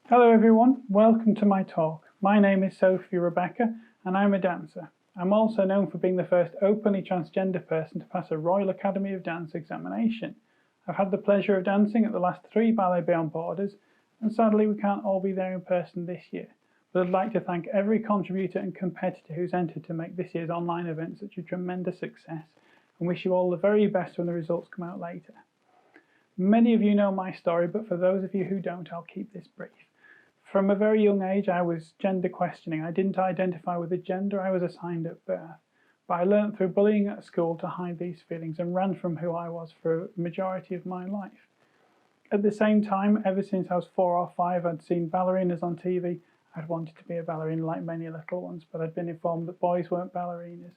Hello everyone, welcome to my talk. My name is Sophie Rebecca and I'm a dancer. I'm also known for being the first openly transgender person to pass a Royal Academy of Dance examination. I've had the pleasure of dancing at the last 3 Ballet Beyond Borders, and sadly we can't all be there in person this year. But I'd like to thank every contributor and competitor who's entered to make this year's online event such a tremendous success, and wish you all the very best when the results come out later. Many of you know my story, but for those of you who don't, I'll keep this brief. From a very young age, I was gender questioning. I didn't identify with the gender I was assigned at birth. But I learned through bullying at school to hide these feelings and ran from who I was for the majority of my life. At the same time, ever since I was 4 or 5, I'd seen ballerinas on TV. I'd wanted to be a ballerina like many little ones, but I'd been informed that boys weren't ballerinas.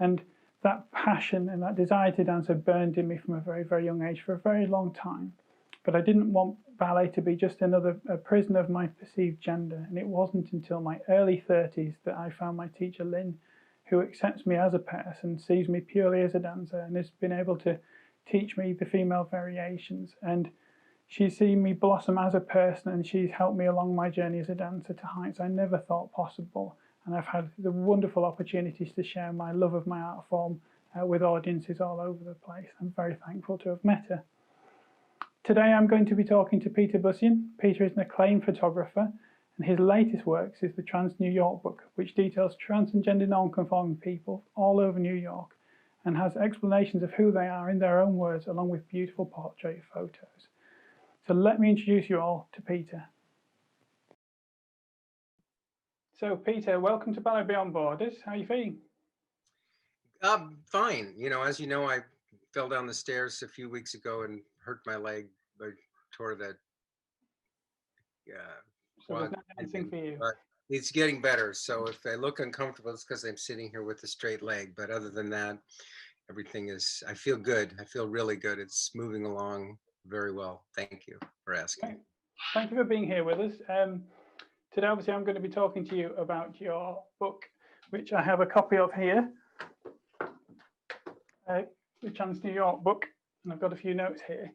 And that passion and that desire to dance had burned in me from a very, very young age for a very long time. But I didn't want ballet to be just another prison of my perceived gender, and it wasn't until my early 30s that I found my teacher Lynn, who accepts me as a person, sees me purely as a dancer, and has been able to teach me the female variations. And she's seen me blossom as a person, and she's helped me along my journey as a dancer to heights I never thought possible. And I've had the wonderful opportunities to share my love of my art form with audiences all over the place. I'm very thankful to have met her. Today I'm going to be talking to Peter Bussian. Peter is an acclaimed photographer, and his latest works is the Trans New York book, which details trans and gender non-conforming people all over New York and has explanations of who they are in their own words, along with beautiful portrait photos. So let me introduce you all to Peter. So Peter, welcome to Ballet Beyond Borders. How are you feeling? Fine. As you know, I fell down the stairs a few weeks ago and hurt my leg. I tore that So there's quad. no dancing for you. But it's getting better. So if I look uncomfortable, it's because I'm sitting here with a straight leg. But other than that, everything is, I feel good. I feel really good. It's moving along very well. Thank you for asking. Thank you for being here with us. Today, obviously, I'm going to be talking to you about your book, which I have a copy of here, the Trans New York book, and I've got a few notes here.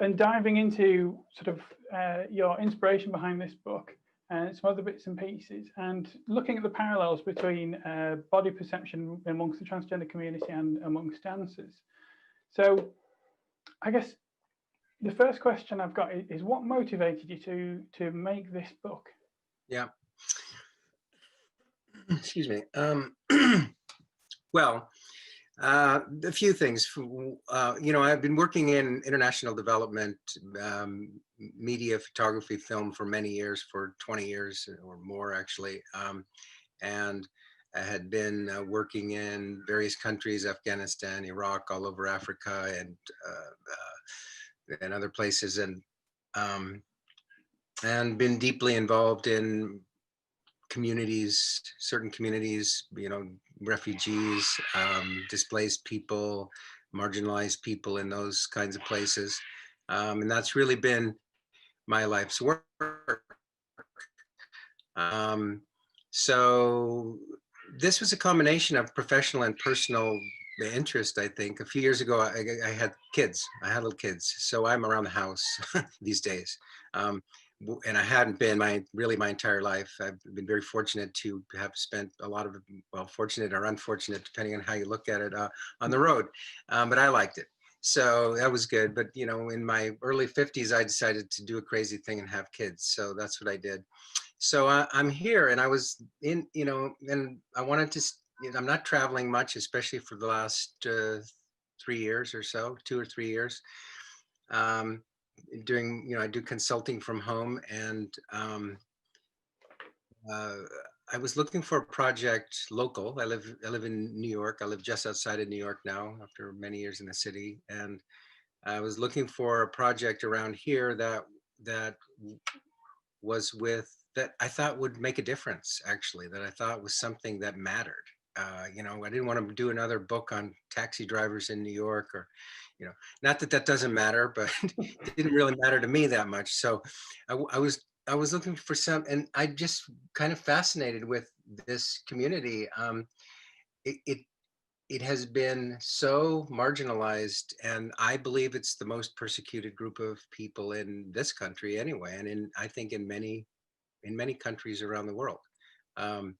And diving into sort of your inspiration behind this book and some other bits and pieces, and looking at the parallels between body perception amongst the transgender community and amongst dancers. So I guess the first question I've got is what motivated you to make this book? Yeah. Excuse me. Well, a few things. I've been working in international development, media, photography, film for many years, for 20 years or more actually. And I had been working in various countries, Afghanistan, Iraq, all over Africa, and other places, and been deeply involved in communities, certain communities, refugees, displaced people, marginalized people in those kinds of places. And that's really been my life's work. So this was a combination of professional and personal interest, I think. A few years ago, I had kids. I had little kids. So I'm around the house these days. And I hadn't been my entire life. I've been very fortunate to have spent a lot of, well, fortunate or unfortunate, depending on how you look at it, on the road. But I liked it. So that was good. But, in my early 50s, I decided to do a crazy thing and have kids. So that's what I did. So I'm here, and I was in, and I wanted to, I'm not traveling much, especially for the last 3 years or so, 2 or 3 years. Doing, I do consulting from home, and I was looking for a project local. I live in New York. I live just outside of New York now after many years in the city. And I was looking for a project around here that was that I thought would make a difference, actually, that I thought was something that mattered. I didn't want to do another book on taxi drivers in New York, or, not that that doesn't matter, but it didn't really matter to me that much. So I was looking for some, and I just kind of fascinated with this community. It it has been so marginalized, and I believe it's the most persecuted group of people in this country anyway, and I think in many countries around the world. Um,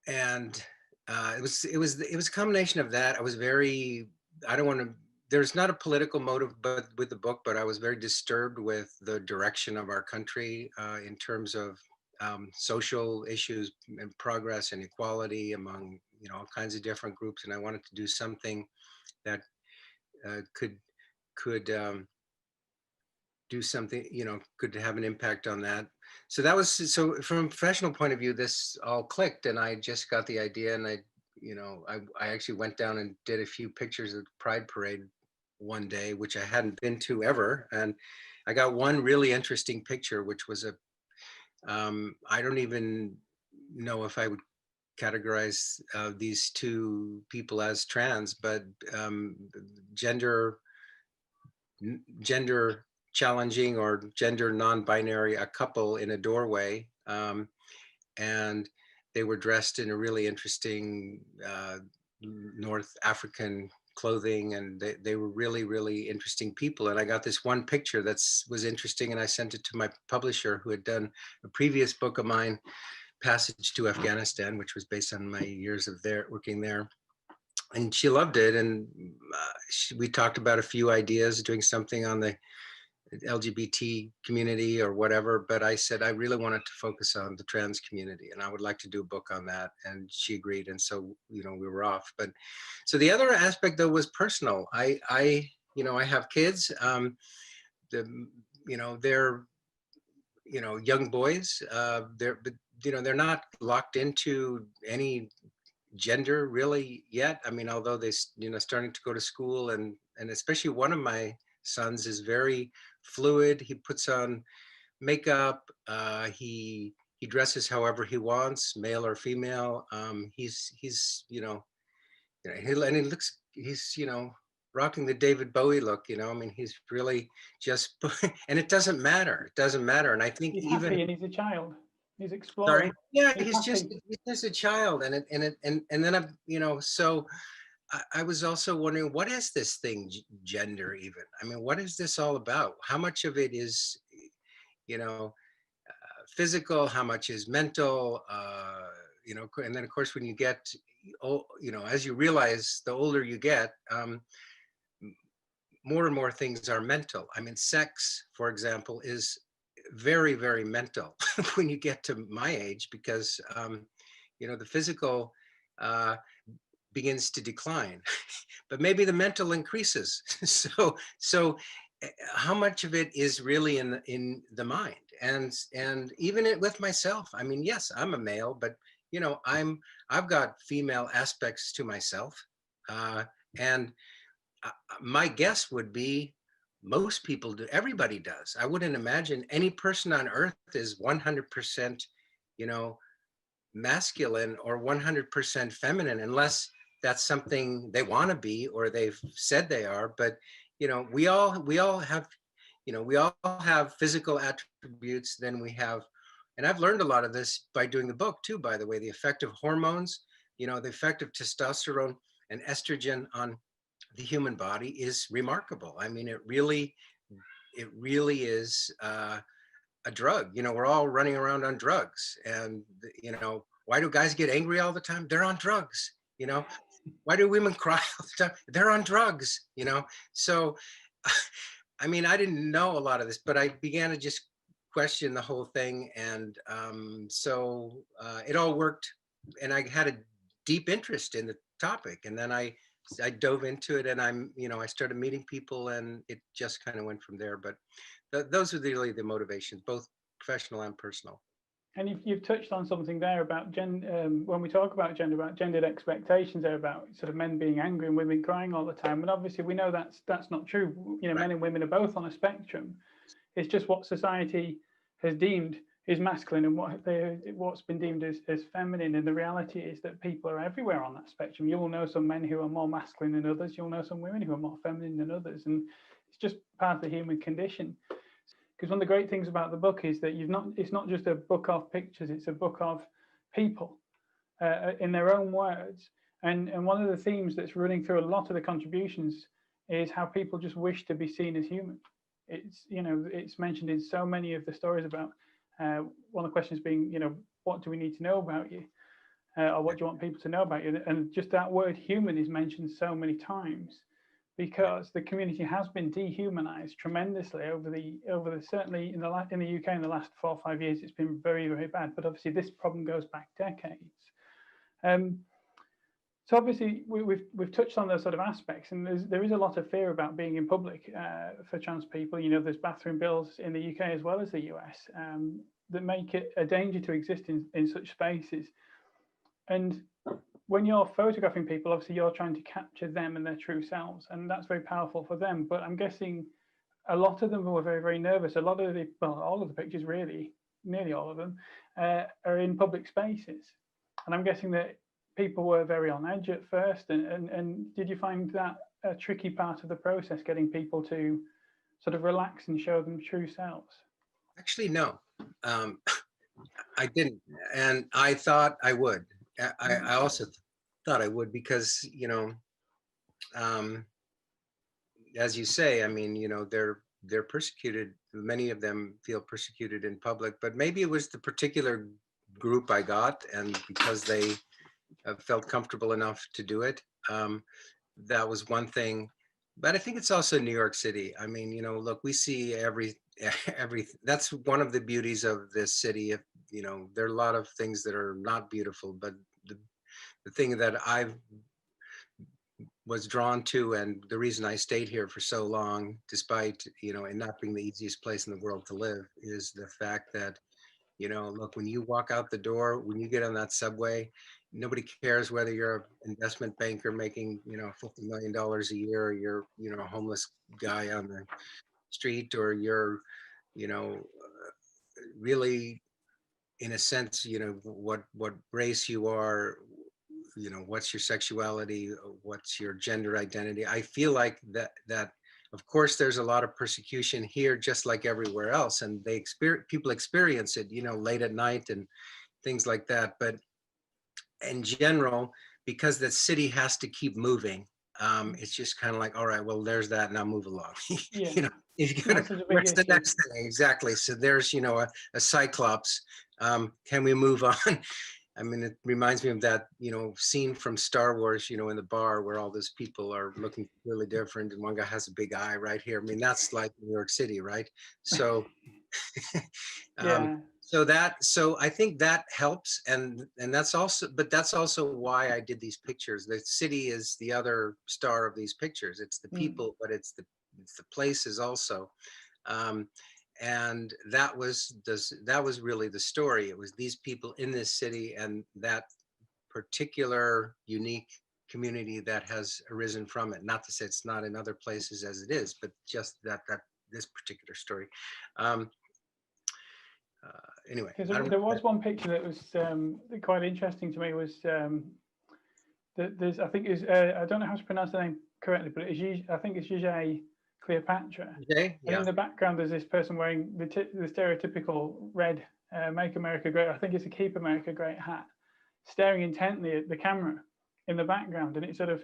and it was a combination of that. I was very, I don't want to, there's not a political motive but with the book, but I was very disturbed with the direction of our country in terms of social issues and progress and equality among, all kinds of different groups. And I wanted to do something that could do something, could have an impact on that. So that was, so from a professional point of view, this all clicked, and I just got the idea, and I actually went down and did a few pictures of the Pride Parade one day, which I hadn't been to ever. And I got one really interesting picture, which was I don't even know if I would categorize these two people as trans, but gender gender challenging or gender non-binary, a couple in a doorway, and they were dressed in a really interesting North African clothing, and they were really, really interesting people. And I got this one picture that was interesting, and I sent it to my publisher, who had done a previous book of mine, Passage to Afghanistan, which was based on my years of working there. And she loved it, and we talked about a few ideas, doing something on the LGBT community or whatever, but I said I really wanted to focus on the trans community, and I would like to do a book on that, and she agreed, and so we were off. But so the other aspect, though, was personal. I have kids. They're young boys. They're not locked into any gender really yet. I mean, although they starting to go to school, and especially one of my sons is very fluid. He puts on makeup. He dresses however he wants, male or female. He's and he looks, he's rocking the David Bowie look. I mean, he's really just and it doesn't matter. It doesn't matter. And I think he's even happy and he's a child. He's exploring. sorry, yeah, He's he's just a child, and then I'm so. I was also wondering, what is this thing, gender, even? I mean, what is this all about? How much of it is, physical? How much is mental? And then of course, when you get, as you realize, the older you get, more and more things are mental. I mean, sex, for example, is very, very mental when you get to my age, because, the physical, begins to decline, but maybe the mental increases. So how much of it is really in the mind? And even with myself, I mean, yes, I'm a male, but I've got female aspects to myself, and my guess would be most people do. Everybody does. I wouldn't imagine any person on earth is 100%, masculine or 100% feminine, unless that's something they want to be or they've said they are. But we all have, we all have physical attributes. Then we have, and I've learned a lot of this by doing the book too, by the way, the effect of hormones, the effect of testosterone and estrogen on the human body is remarkable. I mean, it really is a drug. We're all running around on drugs, and why do guys get angry all the time? They're on drugs. Why do women cry all the time? They're on drugs. So I mean, I didn't know a lot of this, but I began to just question the whole thing, and so it all worked, and I had a deep interest in the topic, and then I dove into it, and I started meeting people, and it just kind of went from there. But those are really the motivations, both professional and personal. And you've touched on something there about when we talk about gender, about gendered expectations, there about sort of men being angry and women crying all the time. And obviously we know that's not true. Right. Men and women are both on a spectrum. It's just what society has deemed is masculine and what's been deemed as feminine. And the reality is that people are everywhere on that spectrum. You will know some men who are more masculine than others. You'll know some women who are more feminine than others. And it's just part of the human condition. Because one of the great things about the book is that it's not just a book of pictures, it's a book of people in their own words. And one of the themes that's running through a lot of the contributions is how people just wish to be seen as human. It's, you know, it's mentioned in so many of the stories about one of the questions being, you know, what do we need to know about you? Or what do you want people to know about you? And just that word human is mentioned so many times because the community has been dehumanized tremendously over the certainly in the UK in the last 4 or 5 years. It's been very, very bad. But obviously this problem goes back decades. So obviously we've touched on those sort of aspects, and there is a lot of fear about being in public for trans people. You know, there's bathroom bills in the UK as well as the US that make it a danger to exist in such spaces. And when you're photographing people, obviously you're trying to capture them and their true selves, and that's very powerful for them. But I'm guessing a lot of them were very, very nervous. A lot of all of the pictures, really, nearly all of them, are in public spaces, and I'm guessing that people were very on edge at first. And did you find that a tricky part of the process, getting people to sort of relax and show them true selves? Actually, no, I didn't, and I thought I would. I also thought I would because, you know, as you say, I mean, you know, they're persecuted. Many of them feel persecuted in public, but maybe it was the particular group I got, and because they felt comfortable enough to do it. That was one thing. But I think it's also New York City. I mean, you know, look, we see every, that's one of the beauties of this city. You know, there are a lot of things that are not beautiful, but the thing that I was drawn to, and the reason I stayed here for so long, despite, you know, it not being the easiest place in the world to live, is the fact that, you know, look, when you walk out the door, when you get on that subway, nobody cares whether you're an investment banker making, you know, $50 million a year, or you're, you know, a homeless guy on the street, or you're, you know, really, in a sense, you know, what race you are, you know, what's your sexuality, what's your gender identity. I feel like that of course there's a lot of persecution here, just like everywhere else, and people experience it, you know, late at night and things like that. But in general, because the city has to keep moving, it's just kind of like, all right, well, there's that, now move along. Yeah, You know, if it's you not gotta, such a big where's the issue. next thing? Exactly. So there's, you know, a cyclops. Can we move on? I mean, it reminds me of that, you know, scene from Star Wars, you know, in the bar where all those people are looking really different, and one guy has a big eye right here. I mean, that's like New York City, right? So Yeah. so I think that helps, and that's also, but that's also why I did these pictures. The city is the other star of these pictures. It's the people, but it's the places also. um, and that was really the story. It was these people in this city and that particular unique community that has arisen from it. Not to say it's not in other places as it is, but just that this particular story. Um, anyway, Because I don't there know. was one picture that was quite interesting to me. Was there's, I think is I don't know how to pronounce the name correctly, but I think it's Jay Cleopatra. Okay, And in yeah, the background, there's this person wearing the stereotypical red "Make America Great." I think it's a "Keep America Great" hat, staring intently at the camera in the background. And it sort of,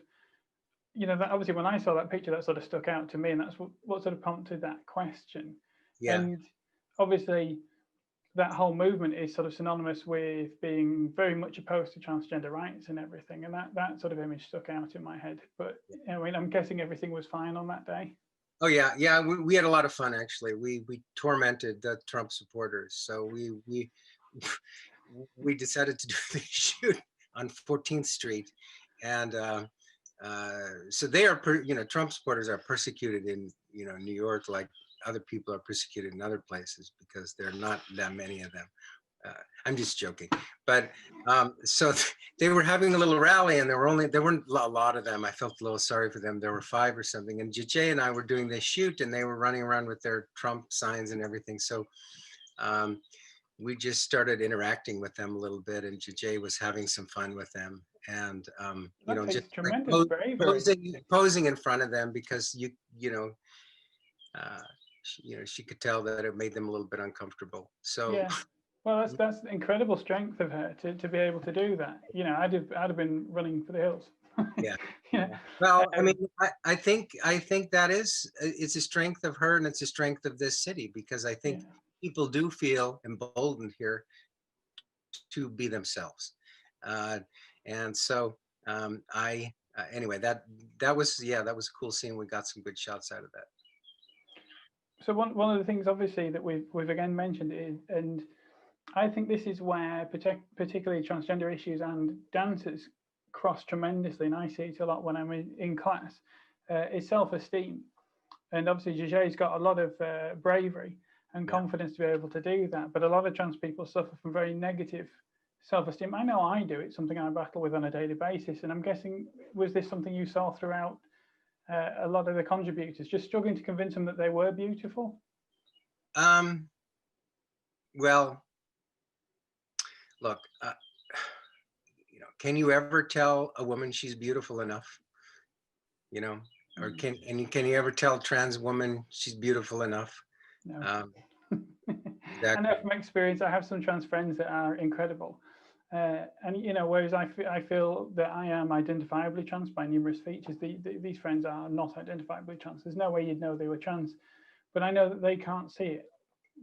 you know, that obviously when I saw that picture, that sort of stuck out to me, and that's what sort of prompted that question. yeah, And obviously, that whole movement is sort of synonymous with being very much opposed to transgender rights and everything. And that sort of image stuck out in my head. But I mean, I'm guessing everything was fine on that day. oh yeah, yeah. We had a lot of fun actually. We tormented the Trump supporters. So we decided to do the shoot on 14th Street, and so they are, you know, Trump supporters are persecuted in, you know, New York like other people are persecuted in other places because there are not that many of them. I'm just joking, but so they were having a little rally, and there weren't a lot of them. I felt a little sorry for them. There were 5 or something, and JJ and I were doing this shoot, and they were running around with their Trump signs and everything. So we just started interacting with them a little bit, and JJ was having some fun with them, and you That know, just takes like tremendous bravery. posing in front of them, because you know, you know, she could tell that it made them a little bit uncomfortable. So Yeah. Well, that's incredible strength of her to be able to do that. You know, I'd have been running for the hills. Yeah. You know, Well, I um, mean, I think that is it's a strength of her and it's a strength of this city because I think yeah. people do feel emboldened here to be themselves, uh, and so I anyway that was yeah that was a cool scene. We got some good shots out of that. So one of the things, obviously, that we've again mentioned is, and I think this is where particularly transgender issues and dancers cross tremendously, and I see it a lot when I'm in class. Is self-esteem, and obviously Jajet's got a lot of bravery and Yeah. confidence to be able to do that. But a lot of trans people suffer from very negative self-esteem. I know I do. It's something I battle with on a daily basis, and I'm guessing, was this something you saw throughout a lot of the contributors, just struggling to convince them that they were beautiful? Um, well, look, can you ever tell a woman she's beautiful enough? You know, or Mm, can you ever tell a trans woman she's beautiful enough? no. Um, I know exactly. from experience, I have some trans friends that are incredible. And you know, whereas I feel that I am identifiably trans by numerous features, these friends are not identifiably trans. There's no way you'd know they were trans, but I know that they can't see it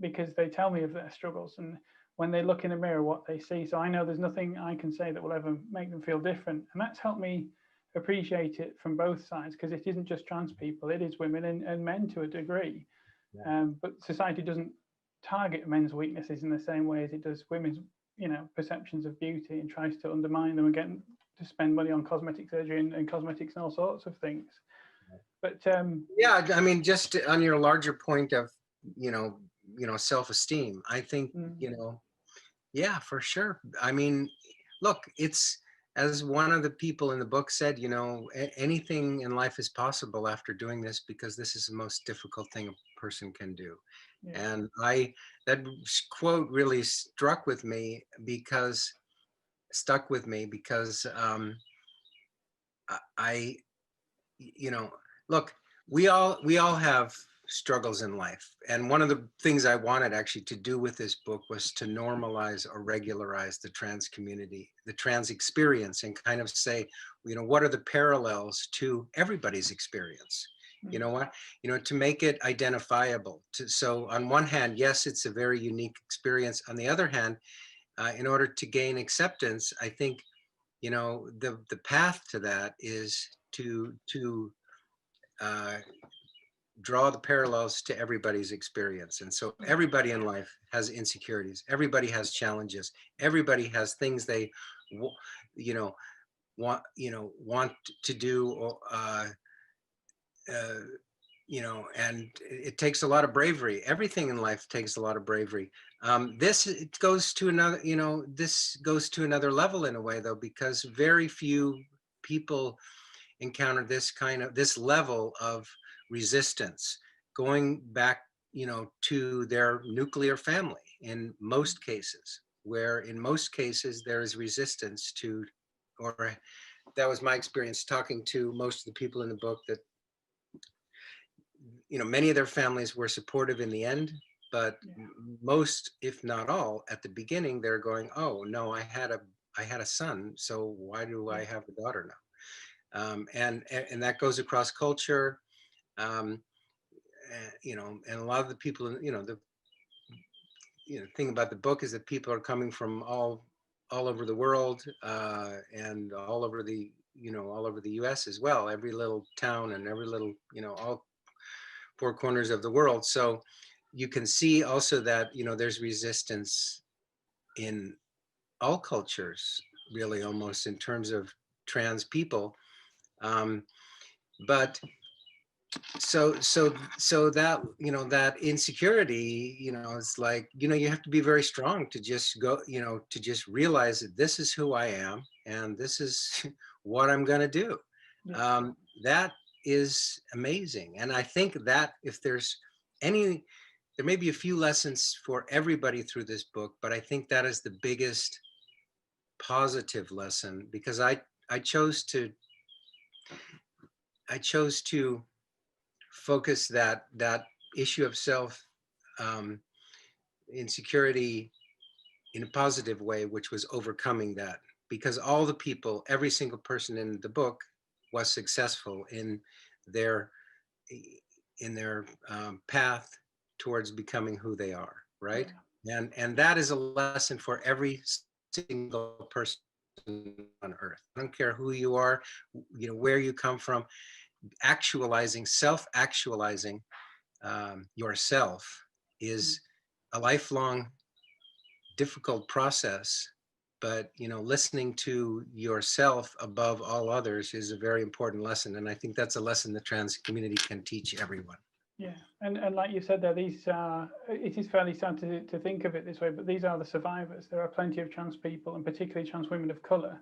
because they tell me of their struggles, and when they look in a mirror, what they see. So I know there's nothing I can say that will ever make them feel different, and that's helped me appreciate it from both sides, because it isn't just trans people, it is women and men to a degree. Yeah. But society doesn't target men's weaknesses in the same way as it does women's, you know, perceptions of beauty, and tries to undermine them and get them to spend money on cosmetic surgery and cosmetics and all sorts of things. But Yeah, I mean, just on your larger point of, you know, self-esteem, I think, mm, yeah, for sure. I mean, look, it's as one of the people in the book said, anything in life is possible after doing this because this is the most difficult thing a person can do. yeah, And that quote really stuck with me because I, you know, look, we all have struggles in life. And one of the things I wanted actually to do with this book was to normalize or regularize the trans community, the trans experience, and kind of say, what are the parallels to everybody's experience? You mm, know what? To make it identifiable. So on one hand, yes, it's a very unique experience. On the other hand, in order to gain acceptance, I think, the path to that is to uh, draw the parallels to everybody's experience. And so yeah, everybody in life has insecurities. Everybody has challenges. Everybody has things they, you know, want to do, or, uh, and it takes a lot of bravery. Everything in life takes a lot of bravery. It goes to another, this goes to another level in a way though, because very few people encounter this level of resistance going back, to their nuclear family in most cases, where in most cases there is resistance to, or that was my experience talking to most of the people in the book, that many of their families were supportive in the end, but yeah, most, if not all, at the beginning, they're going, oh no, I had a son, so why do I yeah, have a daughter now? And that goes across culture. Um, and a lot of the people, the thing about the book is that people are coming from all over the world, and all over the U.S. as well. Every little town and every little, all four corners of the world. So you can see also that there's resistance in all cultures, really, almost in terms of trans people. Um, but so that that insecurity, it's like, you have to be very strong to just go, to just realize that this is who I am and this is what I'm going to do. yeah, That is amazing. And I think that if there's any, there may be a few lessons for everybody through this book, but I think that is the biggest positive lesson, because I chose to I chose to focus that issue of self, um, insecurity, in a positive way, which was overcoming that, because all the people, every single person in the book was successful their in their path towards becoming who they are, right? Yeah. And that is a lesson for every single person on earth. I don't care who you are, where you come from. Actualizing, self-actualizing yourself is a lifelong difficult process, but listening to yourself above all others is a very important lesson, and I think that's a lesson the trans community can teach everyone. Yeah, and like you said there, these it is fairly sad to think of it this way, but these are the survivors. There are plenty of trans people, and particularly trans women of colour,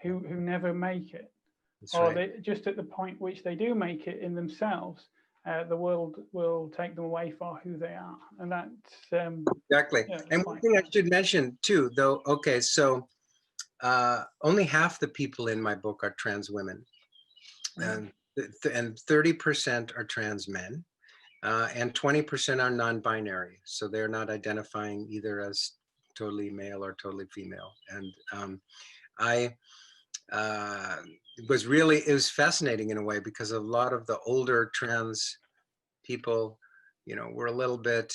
who never make it, That's or right. they just at the point which they do make it in themselves, the world will take them away for who they are, and that's Exactly. yeah, And one quite thing I sad. should mention too, though, okay, so only half the people in my book are trans women, and 30% are trans men, and 20% are non-binary. So they're not identifying either as totally male or totally female. And I it was fascinating in a way, because a lot of the older trans people, were a little bit,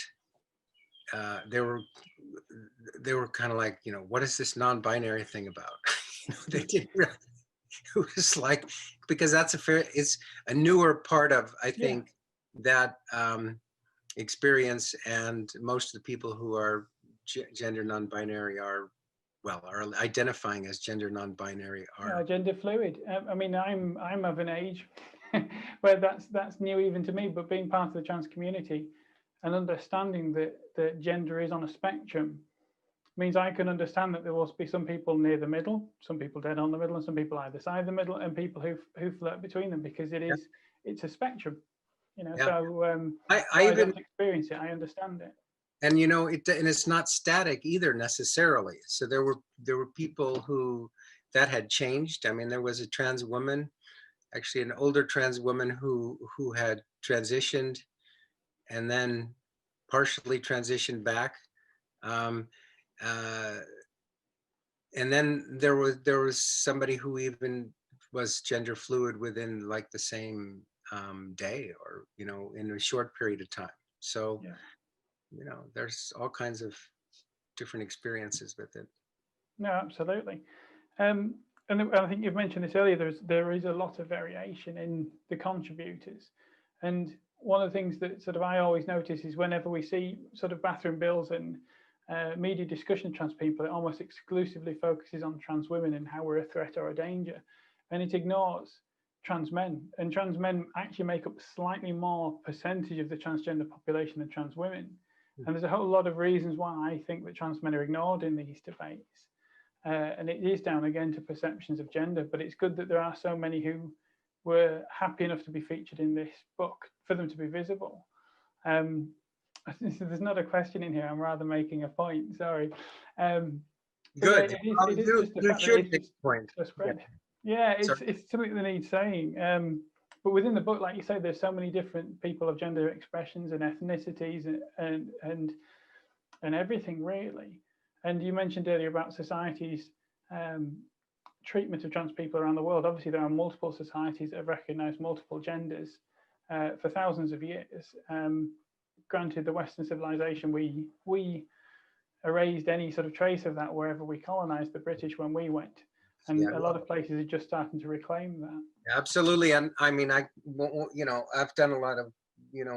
they were kind of like, what is this non-binary thing about? They didn't really, it was like, because it's a newer part of, I Yeah, think, that experience, and most of the people who are gender non-binary are identifying as gender non-binary yeah, are. gender fluid. I mean, I'm of an age where that's new even to me. But being part of the trans community and understanding that gender is on a spectrum means I can understand that there will be some people near the middle, some people dead on the middle, and some people either side of the middle, and people who flirt between them, because Yeah, it's a spectrum, yeah. So I though I even, don't experience it, I understand it. and and it's not static either necessarily. So there were people that had changed. I mean, there was a trans woman, actually an older trans woman, who had transitioned and then partially transitioned back. Um, uh, and then there was somebody who even was gender fluid within like the same day, or in a short period of time. So Yeah, there's all kinds of different experiences with it. no, absolutely. Um, and I think you've mentioned this earlier. There is a lot of variation in the contributors, and one of the things that sort of I always notice is whenever we see sort of bathroom bills and media discussion of trans people, it almost exclusively focuses on trans women and how we're a threat or a danger, and it ignores trans men. And trans men actually make up slightly more percentage of the transgender population than trans women. And there's a whole lot of reasons why I think that trans men are ignored in these debates. And it is down again to perceptions of gender, but it's good that there are so many who were happy enough to be featured in this book for them to be visible. Um, there's not a question in here. I'm rather making a point. Sorry, but yeah, Good. Oh, it is you just the you fact that should it's make just a point. so Yeah. spread. Yeah, Sorry. it's something that needs saying. But within the book, like you say, there's so many different people of gender expressions and ethnicities and everything really. And you mentioned earlier about societies' um, treatment of trans people around the world. Obviously, there are multiple societies that have recognised multiple genders for thousands of years. Granted, the Western civilization, we erased any sort of trace of that wherever we colonised the British when we went, and Yeah. a lot of places are just starting to reclaim that. Absolutely. And I mean, I've done a lot of,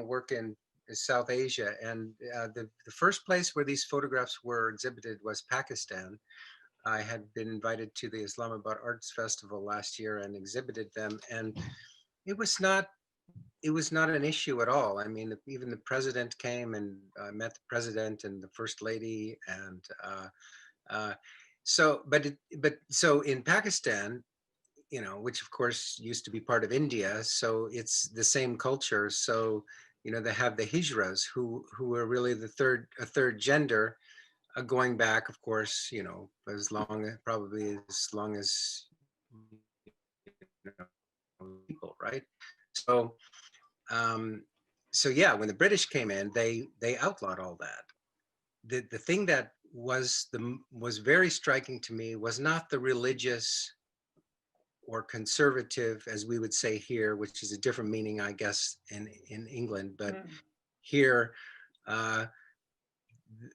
work in South Asia, and the first place where these photographs were exhibited was Pakistan. I had been invited to the Islamabad Arts Festival last year and exhibited them, and it was not it was not an issue at all. I mean, even the president came, and met the president and the first lady, and uh, so in Pakistan, which of course used to be part of India. So it's the same culture. So, they have the hijras who are really a third gender, going back, of course, probably as long as people, right? So, um, so yeah, when the British came in, they outlawed all that. The thing that was very striking to me was not the religious or conservative, as we would say here, which is a different meaning, I guess, in England, but here,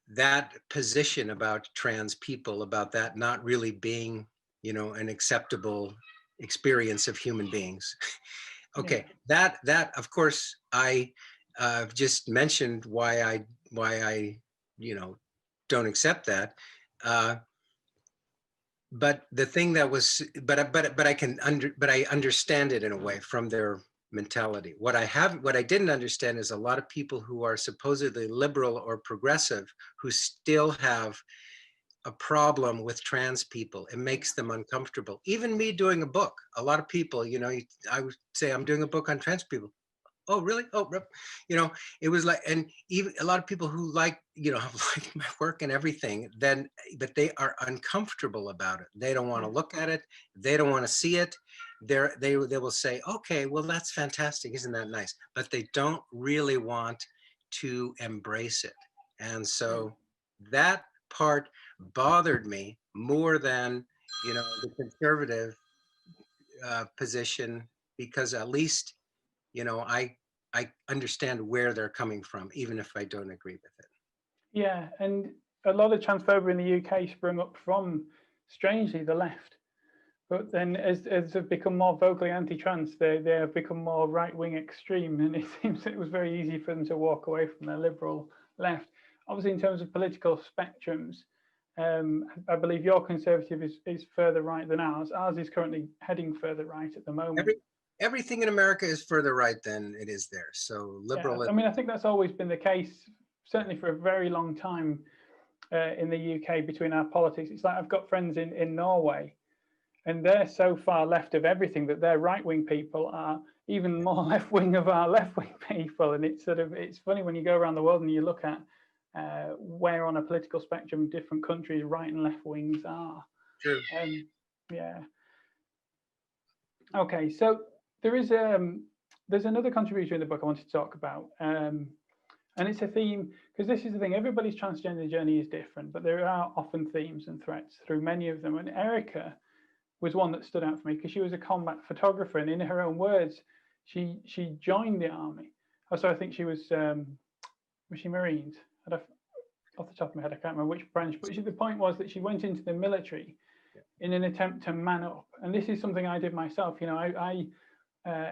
that position about trans people, about that not really being, an acceptable experience of human beings. Okay, that of course I just mentioned why I don't accept that. But the thing that was, but I understand it in a way from their mentality. What I didn't understand is a lot of people who are supposedly liberal or progressive who still have a problem with trans people. It makes them uncomfortable. Even me doing a book, a lot of people, I would say I'm doing a book on trans people. Oh, really? Oh, it was like, and even a lot of people who have liked my work and everything, but they are uncomfortable about it. They don't want to look at it. They don't want to see it. They will say, okay, well, that's fantastic. Isn't that nice? But they don't really want to embrace it. And so that part bothered me more than, the conservative position, because at least, I understand where they're coming from, even if I don't agree with it. Yeah, and a lot of transphobia in the UK sprung up from, strangely, the left. But then as they've become more vocally anti-trans, they have become more right-wing extreme, and it seems it was very easy for them to walk away from their liberal left. Obviously, in terms of political spectrums, I believe your conservative is further right than ours. Ours is currently heading further right at the moment. Everything in America is further right than it is there. So liberal. Yeah, I mean, I think that's always been the case, certainly for a very long time in the UK between our politics. It's like I've got friends in Norway, and they're so far left of everything that their right-wing people are even more left-wing of our left-wing people. And it's funny when you go around the world and you look at where on a political spectrum different countries right and left wings are. True. Yeah. Okay, so there's another contribution in the book I wanted to talk about, and it's a theme, because this is the thing, everybody's transgender journey is different, but there are often themes and threats through many of them. And Erica was one that stood out for me because she was a combat photographer, and in her own words, she joined the army. So I think she was she Marines? Off the top of my head, I can't remember which branch, but the point was that she went into the military in an attempt to man up. And this is something I did myself. I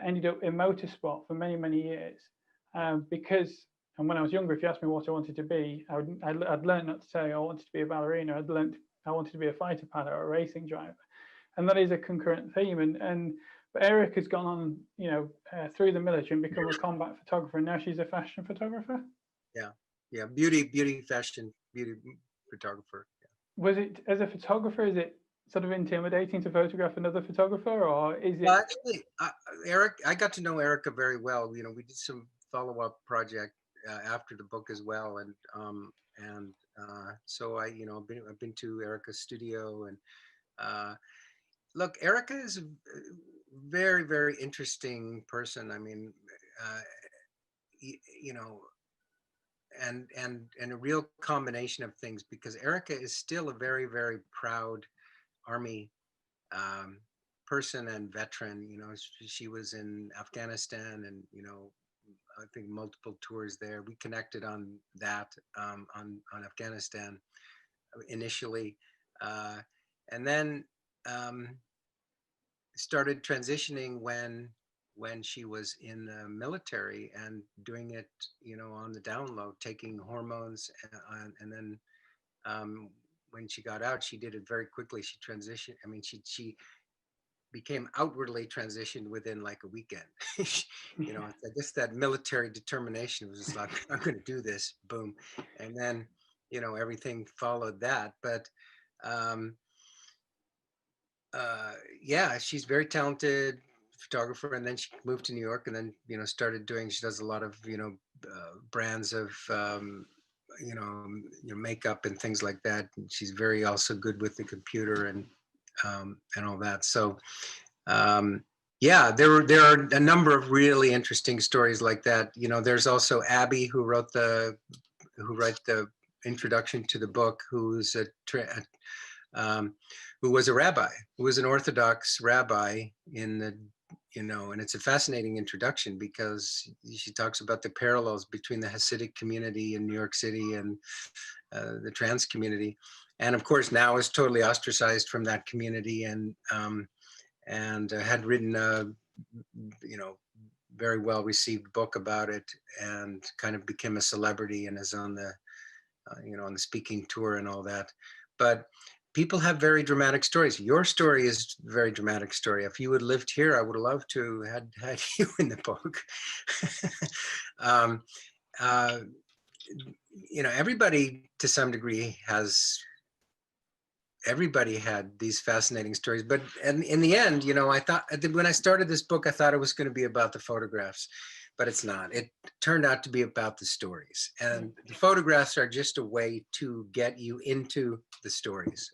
ended up in motorsport for many, many years because, and when I was younger, if you asked me what I wanted to be, I'd learned not to say I wanted to be a ballerina. I'd learned I wanted to be a fighter pilot or a racing driver. And that is a concurrent theme. But Eric has gone on, through the military and become a combat photographer. And now she's a fashion photographer. Yeah. Beauty, fashion, beauty photographer. Yeah. Was it, as a photographer, is it sort of intimidating to photograph another photographer, or is it? Well, actually, I got to know Erica very well. We did some follow-up project after the book as well, and so I've been to Erica's studio, and look, Erica is a very, very interesting person. I mean, and a real combination of things, because Erica is still a very, very proud Army person and veteran. She was in Afghanistan, and I think multiple tours there. We connected on that, on Afghanistan initially, and then started transitioning when she was in the military and doing it, on the down low, taking hormones, and then when she got out, she did it very quickly. She transitioned. I mean, she became outwardly transitioned within like a weekend. I guess that military determination was just like, I'm going to do this, boom. And then, everything followed that. But yeah, she's very talented photographer. And then she moved to New York, and then, she does a lot of, brands of, makeup and things like that. And she's very also good with the computer and all that. So yeah, there are a number of really interesting stories like that. There's also Abby, who wrote the introduction to the book, who's who was a rabbi, who was an Orthodox rabbi in the, and it's a fascinating introduction because she talks about the parallels between the Hasidic community in New York City and the trans community, and of course now is totally ostracized from that community, and had written a, very well received book about it, and kind of became a celebrity and is on the on the speaking tour and all that. But people have very dramatic stories. Your story is a very dramatic story. If you had lived here, I would have loved to had you in the book. uh, everybody to some degree everybody had these fascinating stories, but in the end, I thought when I started this book, I thought it was going to be about the photographs, but it's not. It turned out to be about the stories, and the photographs are just a way to get you into the stories.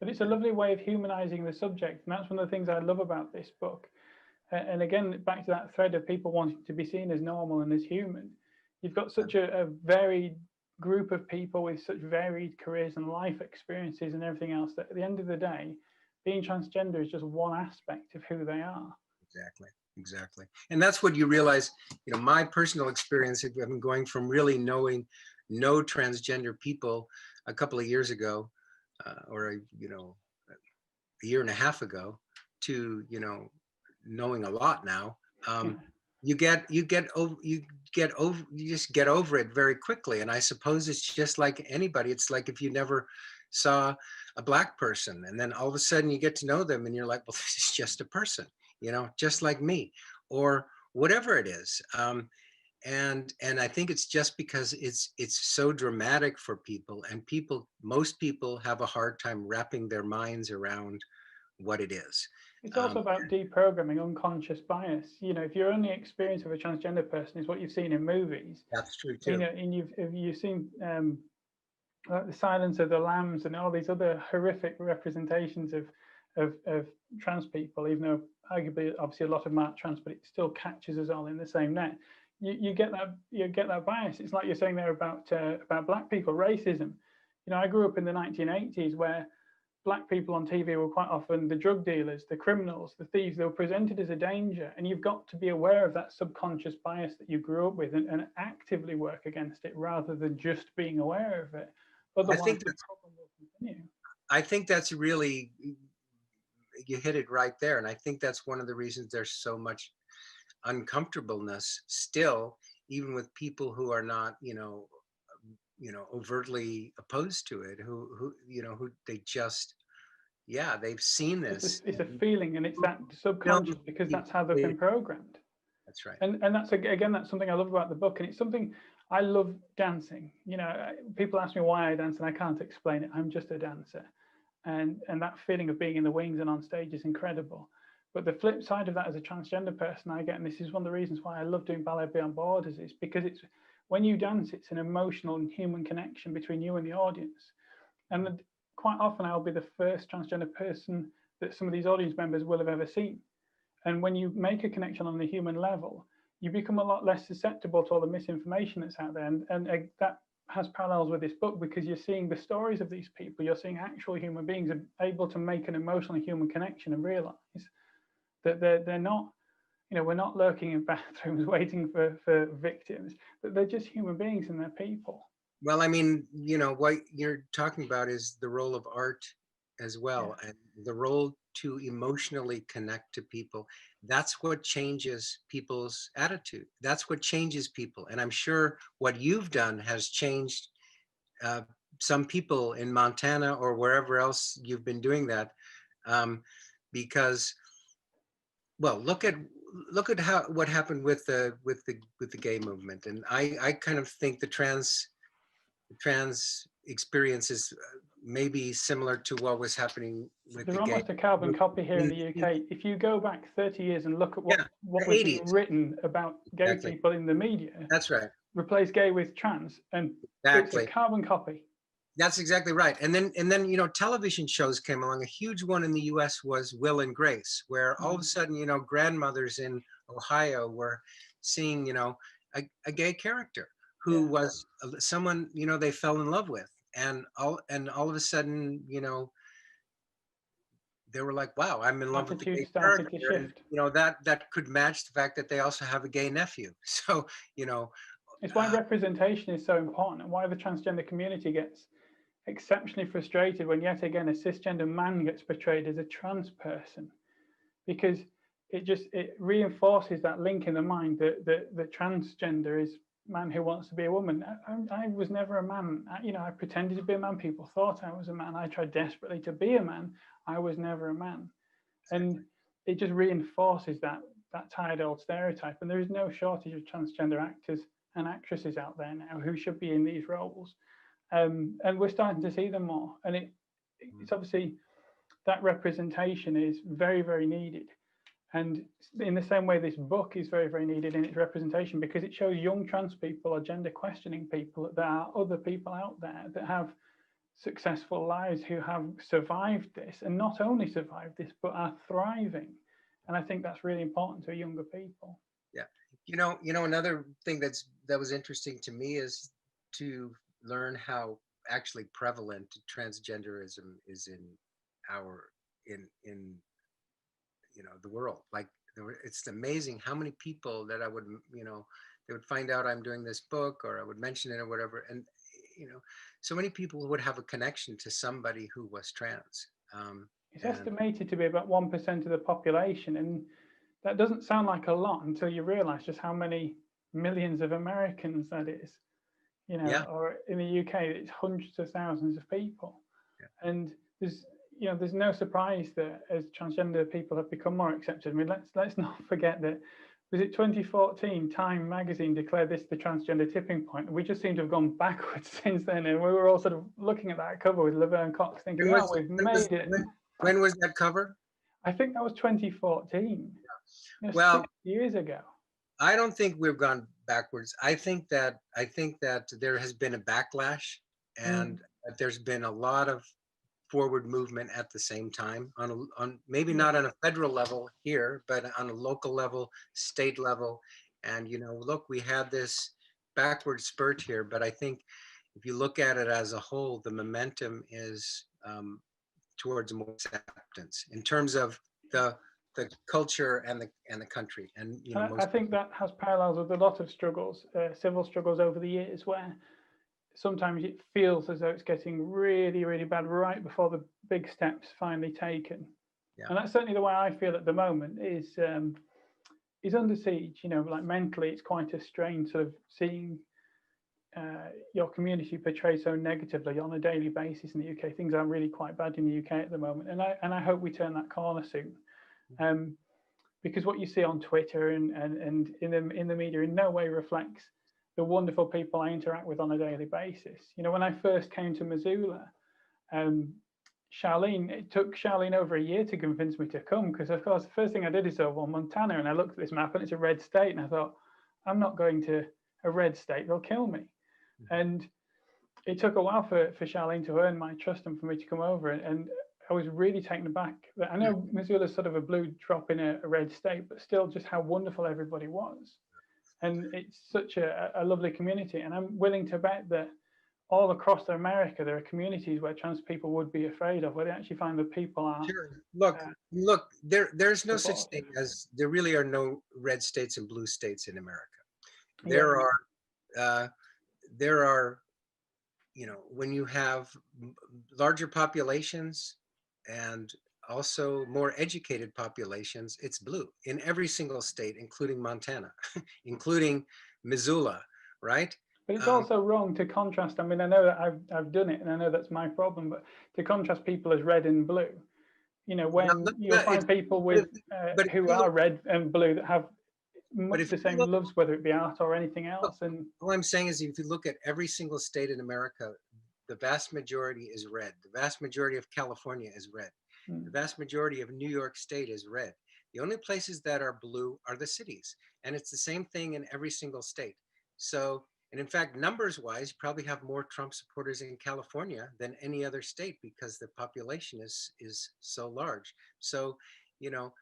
But it's a lovely way of humanizing the subject, and that's one of the things I love about this book. And again, back to that thread of people wanting to be seen as normal and as human. You've got such a varied group of people with such varied careers and life experiences and everything else, that at the end of the day, being transgender is just one aspect of who they are. Exactly. And that's what you realize, my personal experience, I've been going from really knowing no transgender people a couple of years ago, or, a year and a half ago, to, knowing a lot now. You just get over it very quickly. And I suppose it's just like anybody. It's like if you never saw a Black person, and then all of a sudden you get to know them and you're like, well, this is just a person, just like me, or whatever it is. And I think it's just because it's so dramatic for people, and most people have a hard time wrapping their minds around what it is. It's also about deprogramming unconscious bias. If your only experience of a transgender person is what you've seen in movies, that's true too. And you've seen like The Silence of the Lambs and all these other horrific representations of trans people, even though arguably, obviously, a lot of them aren't trans, but it still catches us all in the same net. You get that bias. It's like you're saying there about Black people, racism. I grew up in the 1980s where Black people on TV were quite often the drug dealers, the criminals, the thieves. They were presented as a danger, and you've got to be aware of that subconscious bias that you grew up with, and actively work against it rather than just being aware of it. Otherwise, the problem will continue. I think that's really, you hit it right there, and I think that's one of the reasons there's so much uncomfortableness still, even with people who are not, overtly opposed to it, who they just, they've seen this. It's a feeling, and it's that subconscious, because that's how they've been programmed. That's right. And that's, again, that's something I love about the book, and it's something I love dancing. People ask me why I dance, and I can't explain it. I'm just a dancer, and that feeling of being in the wings and on stage is incredible. But the flip side of that, as a transgender person, I get, and this is one of the reasons why I love doing Ballet Beyond Borders, is because it's, when you dance, it's an emotional and human connection between you and the audience. And quite often I'll be the first transgender person that some of these audience members will have ever seen. And when you make a connection on the human level, you become a lot less susceptible to all the misinformation that's out there. And that has parallels with this book, because you're seeing the stories of these people. You're seeing actual human beings able to make an emotional human connection and realize that they're not, we're not lurking in bathrooms waiting for victims, that they're just human beings and they're people. Well, I mean, what you're talking about is the role of art as well, and the role to emotionally connect to people. That's what changes people's attitude. That's what changes people. And I'm sure what you've done has changed some people in Montana or wherever else you've been doing that, because, well, look at what happened with the gay movement. And I kind of think the trans experience is maybe similar to what was happening with They're the almost gay. a carbon copy here in the UK. If you go back 30 years and look at what was being written about gay people in the media, that's right. Replace gay with trans, and it's a carbon copy. That's exactly right. And then television shows came along. A huge one in the US was Will and Grace, where all of a sudden, grandmothers in Ohio were seeing, a gay character. who was someone, you know, they fell in love with. And all of a sudden, you know, they were like, wow, I'm in love with the Attitude gay started character. to And, shift. you know, that could match the fact that they also have a gay nephew. So, you know, It's why representation is so important, and why the transgender community gets exceptionally frustrated when yet again a cisgender man gets portrayed as a trans person, because it reinforces that link in the mind that the transgender is man who wants to be a woman. I was never a man. You know, I pretended to be a man. People thought I was a man. I tried desperately to be a man. I was never a man, and it just reinforces that tired old stereotype. And there is no shortage of transgender actors and actresses out there now who should be in these roles, and we're starting to see them more. And it's obviously that representation is very, very needed. And in the same way, this book is very, very needed in its representation, because it shows young trans people or gender questioning people that there are other people out there that have successful lives, who have survived this, and not only survived this, but are thriving. And I think that's really important to younger people. yeah. Another thing that was interesting to me is to learn how actually prevalent transgenderism is in our in the world. Like it's amazing how many people that I would, they would find out I'm doing this book, or I would mention it or whatever, and so many people would have a connection to somebody who was trans. It's And estimated to be about 1% of the population, and that doesn't sound like a lot until you realize just how many millions of Americans that is. yeah, Or in the UK, it's hundreds of thousands of people. yeah. And there's no surprise that as transgender people have become more accepted. I mean, let's not forget that, was it 2014 Time magazine declared this the transgender tipping point, and we just seem to have gone backwards since then. And we were all sort of looking at that cover with Laverne Cox thinking, When wow, was we've when was made it. when was that cover? I think that was 2014, Well, 6 years ago. I don't think we've gone backwards. I think that there has been a backlash, and Mm, that there's been a lot of forward movement at the same time on maybe yeah. not on a federal level here, but on a local level, state level. And look, we had this backward spurt here, but I think if you look at it as a whole, the momentum is towards more acceptance in terms of the culture and the country, and I most think that has parallels with a lot of struggles, civil struggles over the years, where sometimes it feels as though it's getting really, really bad right before the big steps finally taken. yeah. And that's certainly the way I feel at the moment. Is under siege. Like mentally, it's quite a strain sort of seeing your community portrayed so negatively on a daily basis in the UK. Things are really quite bad in the UK at the moment, and I hope we turn that corner soon. Um, because what you see on Twitter and in the media in no way reflects the wonderful people I interact with on a daily basis. When I first came to Missoula, it took Charlene over a year to convince me to come, because of course the first thing I did is go, well, Montana, and I looked at this map and it's a red state, and I thought, I'm not going to a red state, they'll kill me. And it took a while for Charlene to earn my trust and for me to come over. And I was really taken aback. I know Missoula is sort of a blue drop in a red state, but still just how wonderful everybody was. And it's such a lovely community. And I'm willing to bet that all across America, there are communities where trans people would be afraid of, where they actually find that people are Sure. Look, there's no such supportive. thing as, there really are no red states and blue states in America. Yeah. There are, uh, there are, when you have larger populations and also more educated populations, it's blue in every single state, including Montana, including Missoula, right? But it's Um, also wrong to contrast. I mean, I know that I've done it, and I know that's my problem. But to contrast people as red and blue, no, when you'll no, find people but if, with but if who you are look, red and blue that have but much if the you same look, loves, whether it be art or anything look, else. And all I'm saying is, if you look at every single state in America, the vast majority is red. The vast majority of California is red. The vast majority of New York State is red. The only places that are blue are the cities. And it's the same thing in every single state. So, and in fact, numbers wise, you probably have more Trump supporters in California than any other state, because the population is so large. So, you know,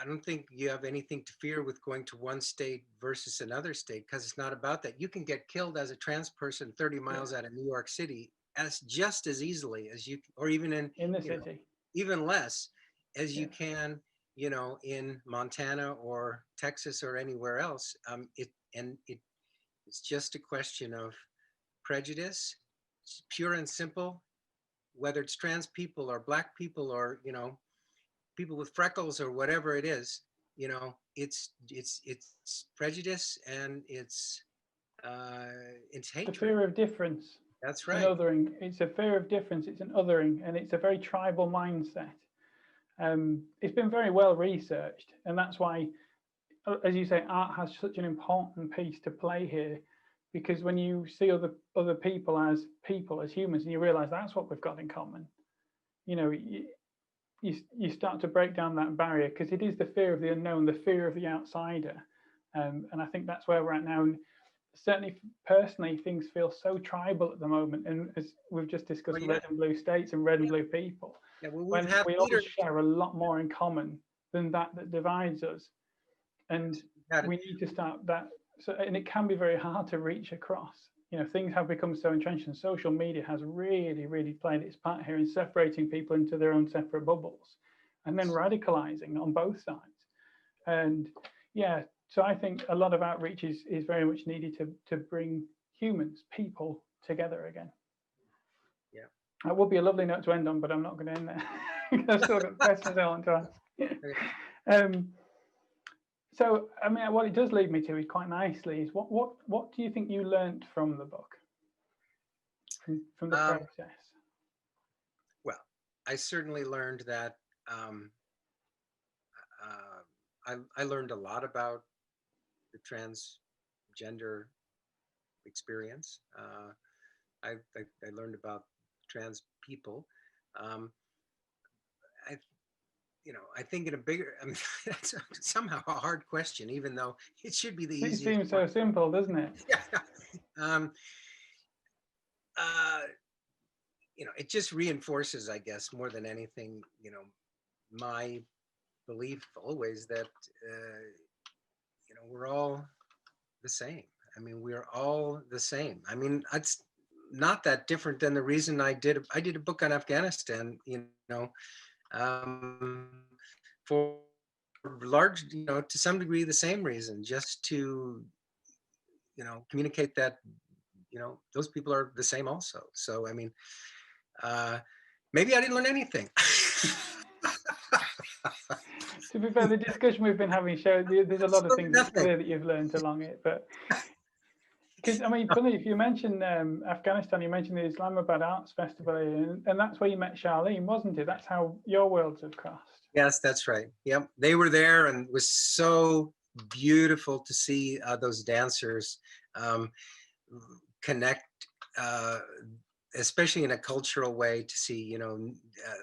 I don't think you have anything to fear with going to one state versus another state, because it's not about that. You can get killed as a trans person 30 Yeah, miles out of New York City as just as easily as you, or even in, in the you know, city. even less as you Yeah. can, you know, in Montana or Texas or anywhere else. It's just a question of prejudice, pure and simple, whether it's trans people or black people or, you know, people with freckles or whatever it is, you know, it's prejudice and it's The hatred. fear of difference. That's It's an right. othering. It's a fear of difference. It's an othering, and it's a very tribal mindset. It's been very well researched, and that's why, as you say, art has such an important piece to play here, because when you see other people as humans, and you realise that's what we've got in common, you know, you start to break down that barrier, because it is the fear of the unknown, the fear of the outsider, and I think that's where we're at now. And certainly, personally, things feel so tribal at the moment, and as we've just discussed, Well, yeah, red and blue states and red and yeah, blue people, yeah. Well, we've when had we all leaders. share a lot more in common than that divides us, and Had we need to start that. So, and it can be very hard to reach across. You know, things have become so entrenched, and social media has really, really played its part here in separating people into their own separate bubbles, and then radicalizing on both sides. And yeah, so I think a lot of outreach is very much needed to bring humans, people together again. yeah. That would be a lovely note to end on, but I'm not going to end there. I've still got questions I want to ask. Okay. um, so, I mean, what it does lead me to is quite nicely is what do you think you learnt from the book, from the Um, process? well, I certainly learned that um, I learned a lot about the transgender experience. I learned about trans people. Um, I I think in a bigger, I mean, that's somehow a hard question, even though it should be the It easiest seems one. so simple, doesn't it? Yeah. Um, uh, it just reinforces, I guess, more than anything, my belief always that, we're all the same. I mean, we're all the same. I mean, it's not that different than the reason I did a book on Afghanistan, for large, to some degree, the same reason, just to, communicate that, those people are the same also. So, I mean, uh, maybe I didn't learn anything. To be fair, the discussion we've been having shows there's a lot of things it's Nothing. clear that you've learned along it, but because I mean, funny if you mentioned Afghanistan, you mentioned the Islamabad Arts Festival, and that's where you met Charlene, wasn't it? That's how your worlds have crossed. Yes, that's right. Yep, they were there, and it was so beautiful to see those dancers um, connect, uh, especially in a cultural way. To see,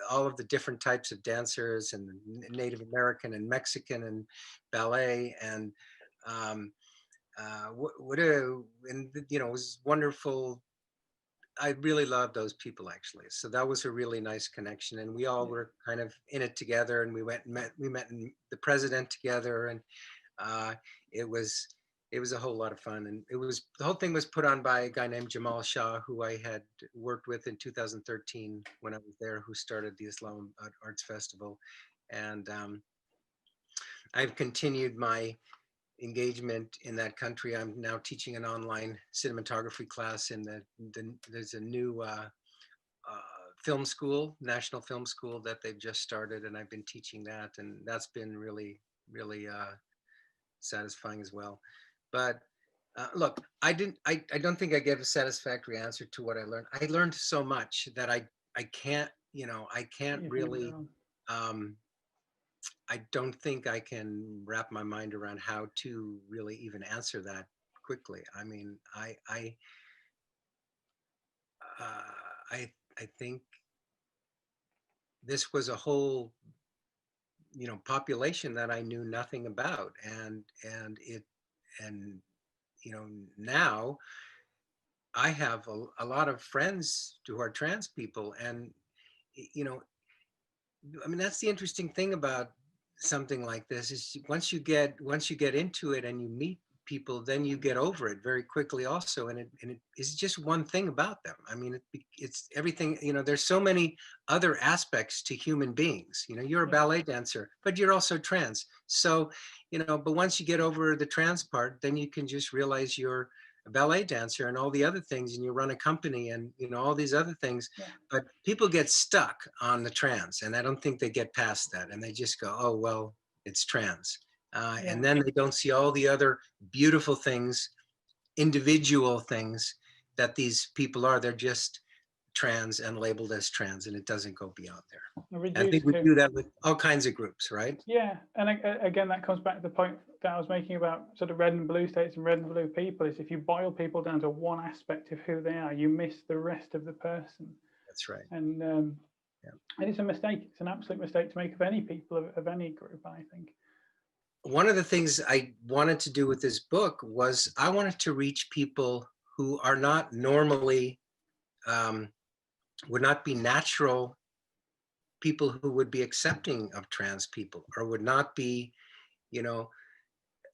all of the different types of dancers, and Native American and Mexican and ballet, and um, what a and it was wonderful. I really loved those people, actually. So that was a really nice connection, and we all Yeah. were kind of in it together. And we met the president together, and uh, it was it was a whole lot of fun. And the whole thing was put on by a guy named Jamal Shah, who I had worked with in 2013 when I was there, who started the Islam Arts Festival. And I've continued my engagement in that country. I'm now teaching an online cinematography class in there's a new film school, national film school, that they've just started, and I've been teaching that, and that's been really, really satisfying as well. But look, I don't think I gave a satisfactory answer to what I learned. I learned so much that I can't, I can't Even on your really. own. Um, I don't think I can wrap my mind around how to really even answer that quickly. I mean, uh, I think this was a whole, population that I knew nothing about, and now I have a lot of friends who are trans people, and you know, I mean, that's the interesting thing about something like this is once you get into it and you meet people, then you get over it very quickly also, and it is just one thing about them. I mean, it's everything. You know, there's so many other aspects to human beings. You know, you're a Yeah. ballet dancer, but you're also trans. So, you know, but once you get over the trans part, then you can just realize you're a ballet dancer and all the other things, and you run a company and, you know, all these other things. Yeah. But people get stuck on the trans, and I don't think they get past that, and they just go, oh well, it's trans. Yeah. And then they don't see all the other beautiful things, individual things that these people are. They're just trans and labeled as trans, and it doesn't go beyond there. I think Reduced we to, do that with all kinds of groups, right? yeah, and again, that comes back to the point that I was making about sort of red and blue states and red and blue people. Is if you boil people down to one aspect of who they are, you miss the rest of the person. That's right. And Yeah. and it's a mistake. It's an absolute mistake to make of any people of any group, I think. One of the things I wanted to do with this book was I wanted to reach people who are not normally, would not be natural people who would be accepting of trans people, or would not be, you know,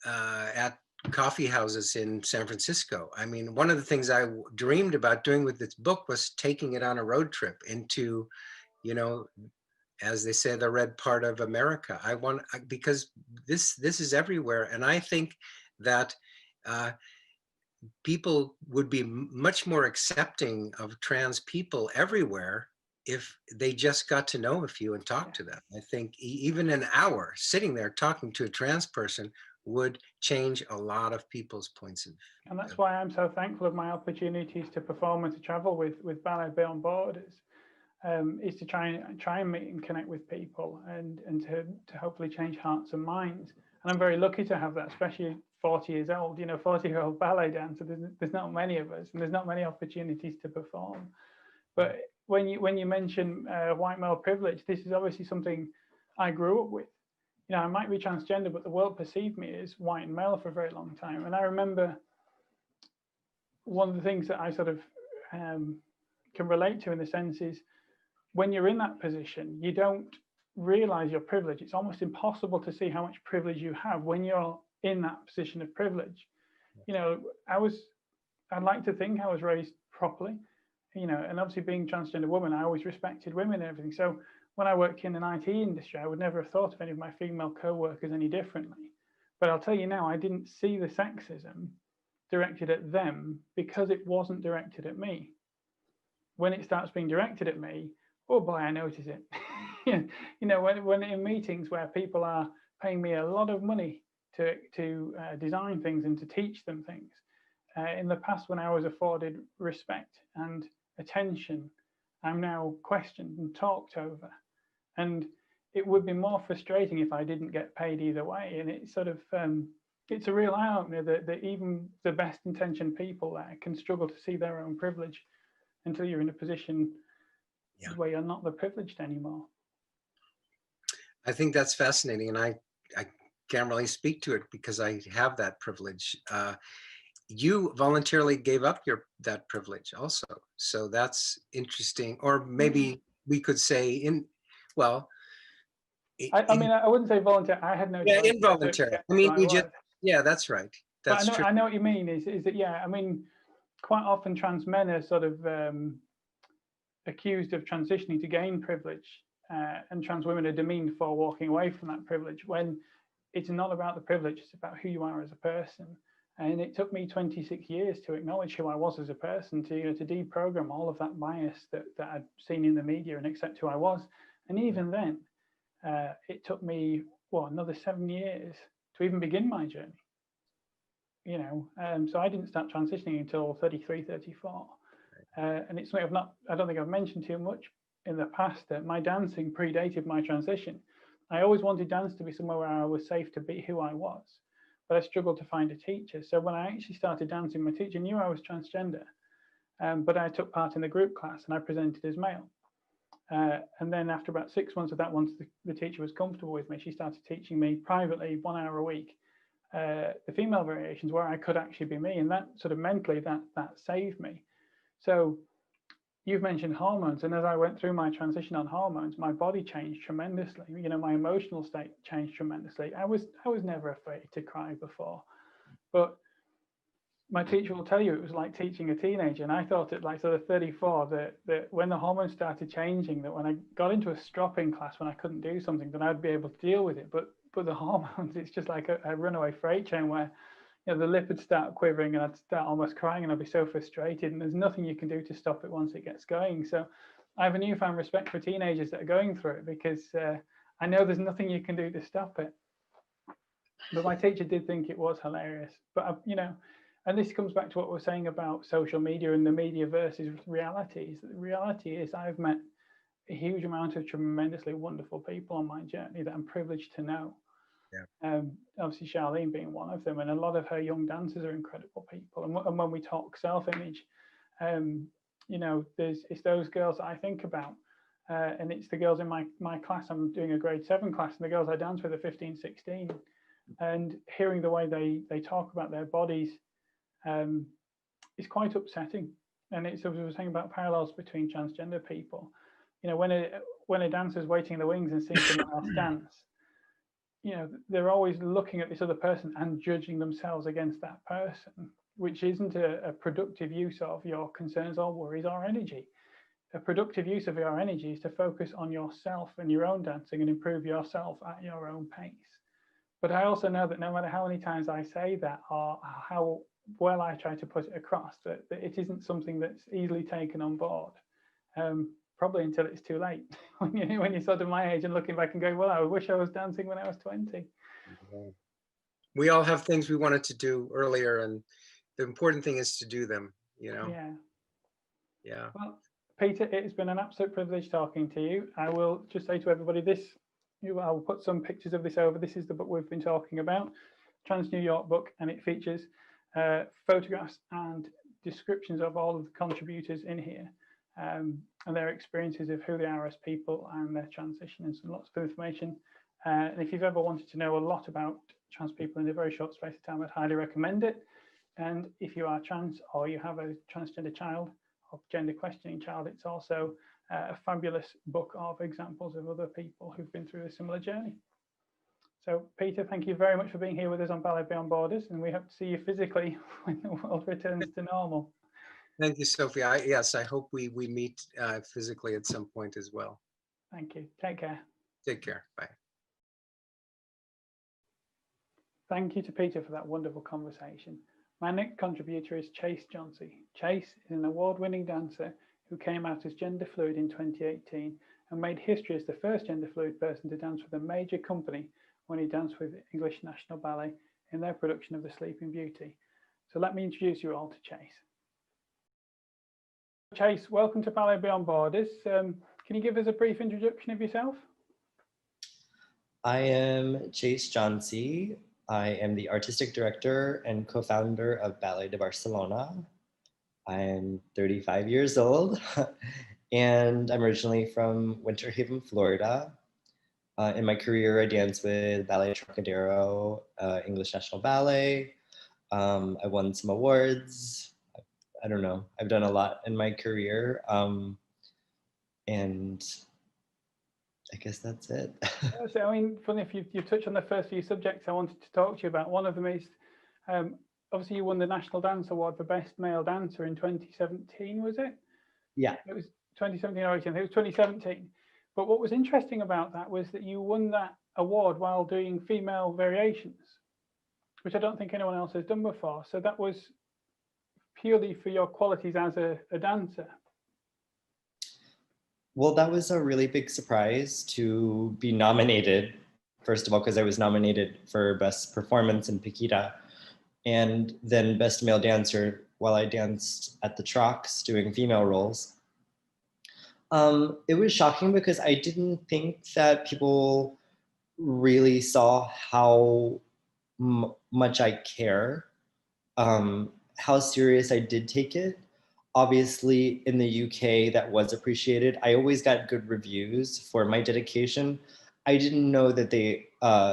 at coffee houses in San Francisco. I mean, one of the things I dreamed about doing with this book was taking it on a road trip into, you know, as they say, the red part of America. Because this is everywhere, and I think that people would be much more accepting of trans people everywhere if they just got to know a few and talk to them. I think even an hour sitting there talking to a trans person would change a lot of people's points of view. And that's why I'm so thankful of my opportunities to perform and to travel with Ballet Beyond Borders, is to try and meet and connect with people and to hopefully change hearts and minds. And I'm very lucky to have that, especially 40 years old. You know, 40-year-old ballet dancer. There's not many of us, and there's not many opportunities to perform. But when you mention white male privilege, this is obviously something I grew up with. You know, I might be transgender, but the world perceived me as white and male for a very long time. And I remember one of the things that I sort of can relate to in the sense is when you're in that position, you don't realize your privilege. It's almost impossible to see how much privilege you have when you're in that position of privilege. You know, I'd like to think I was raised properly, you know, and obviously being a transgender woman, I always respected women and everything. So when I worked in an IT industry, I would never have thought of any of my female co-workers any differently. But I'll tell you now, I didn't see the sexism directed at them because it wasn't directed at me. When it starts being directed at me, oh boy, I notice it. You know, when in meetings where people are paying me a lot of money to design things and to teach them things. In the past, when I was afforded respect and attention, I'm now questioned and talked over. And it would be more frustrating if I didn't get paid either way. And it's sort of, it's a real eye opener that even the best intentioned people there can struggle to see their own privilege until you're in a position where you're not the privileged anymore. I think that's fascinating, and I can't really speak to it because I have that privilege. You voluntarily gave up that privilege also, so that's interesting. Or maybe we could say I mean, I wouldn't say volunteer. I had no choice. Involuntary. I mean, you just, yeah, that's right. That's but true. I know what you mean. Is that, yeah? I mean, quite often trans men are sort of accused of transitioning to gain privilege, and trans women are demeaned for walking away from that privilege. When it's not about the privilege, it's about who you are as a person. And it took me 26 years to acknowledge who I was as a person, to deprogram all of that bias that I'd seen in the media and accept who I was. And even then, it took me another 7 years to even begin my journey. You know, so I didn't start transitioning until 33, 34. And it's something I don't think I've mentioned too much in the past, that my dancing predated my transition. I always wanted dance to be somewhere where I was safe to be who I was, but I struggled to find a teacher. So when I actually started dancing, my teacher knew I was transgender, but I took part in the group class and I presented as male. And then after about 6 months of that, once the teacher was comfortable with me, she started teaching me privately 1 hour a week, the female variations where I could actually be me. And that sort of mentally, that saved me. So, you've mentioned hormones, and as I went through my transition on hormones, my body changed tremendously. You know, my emotional state changed tremendously. I was never afraid to cry before, but my teacher will tell you it was like teaching a teenager, and I thought at like sort of 34 that when the hormones started changing, that when I got into a stropping class when I couldn't do something, then I'd be able to deal with it. But the hormones, it's just like a runaway freight train where, you know, the lip would start quivering and I'd start almost crying and I'd be so frustrated, and there's nothing you can do to stop it once it gets going. So I have a newfound respect for teenagers that are going through it, because I know there's nothing you can do to stop it. But my teacher did think it was hilarious. But you know, and this comes back to what we're saying about social media and the media versus reality. The reality is I've met a huge amount of tremendously wonderful people on my journey that I'm privileged to know. Yeah. Obviously Charlene being one of them, and a lot of her young dancers are incredible people. And when we talk self-image, you know, it's those girls that I think about, and it's the girls in my class. I'm doing a grade 7 class, and the girls I dance with are 15, 16, and hearing the way they talk about their bodies is quite upsetting. And it's, as we were saying about parallels between transgender people, you know, when a dancer's waiting in the wings and seeing someone else dance, you know, they're always looking at this other person and judging themselves against that person, which isn't a productive use of your concerns or worries or energy. A productive use of your energy is to focus on yourself and your own dancing and improve yourself at your own pace. But I also know that no matter how many times I say that, or how well I try to put it across, that it isn't something that's easily taken on board. Probably until it's too late. when you're sort of my age and looking back and going, well, I wish I was dancing when I was 20. We all have things we wanted to do earlier, and the important thing is to do them, you know? Yeah. Yeah. Well, Peter, it has been an absolute privilege talking to you. I will just say to everybody this, I'll put some pictures of this over. This is the book we've been talking about, Trans New York book, and it features photographs and descriptions of all of the contributors in here, and their experiences of who they are as people and their transition, and some lots of information. And if you've ever wanted to know a lot about trans people in a very short space of time, I'd highly recommend it. And if you are trans or you have a transgender child or gender questioning child, it's also a fabulous book of examples of other people who've been through a similar journey. So Peter, thank you very much for being here with us on Ballet Beyond Borders, and we hope to see you physically when the world returns to normal. Thank you, Sophie. Yes, I hope we meet physically at some point as well. Thank you. Take care. Take care. Bye. Thank you to Peter for that wonderful conversation. My next contributor is Chase Johnsey. Chase is an award-winning dancer who came out as gender fluid in 2018 and made history as the first gender fluid person to dance with a major company when he danced with English National Ballet in their production of The Sleeping Beauty. So let me introduce you all to Chase. Chase, welcome to Ballet Beyond Borders. Can you give us a brief introduction of yourself? I am Chase Johnsey. I am the artistic director and co-founder of Ballet de Barcelona. I'm 35 years old and I'm originally from Winter Haven, Florida. In my career, I danced with Ballet Trocadero, English National Ballet. I won some awards. I don't know, I've done a lot in my career. And I guess that's it. So, I mean, funny if you touch on the first few subjects I wanted to talk to you about. One of them is, obviously you won the National Dance Award for Best Male Dancer in 2017, was it? Yeah. It was 2017 or 18, it was 2017. But what was interesting about that was that you won that award while doing female variations, which I don't think anyone else has done before. So that was purely for your qualities as a dancer. Well, that was a really big surprise to be nominated, first of all, because I was nominated for Best Performance in Paquita, and then Best Male Dancer while I danced at the Trox doing female roles. It was shocking because I didn't think that people really saw how much I care, how serious I did take it. Obviously, in the UK, that was appreciated. I always got good reviews for my dedication. I didn't know that they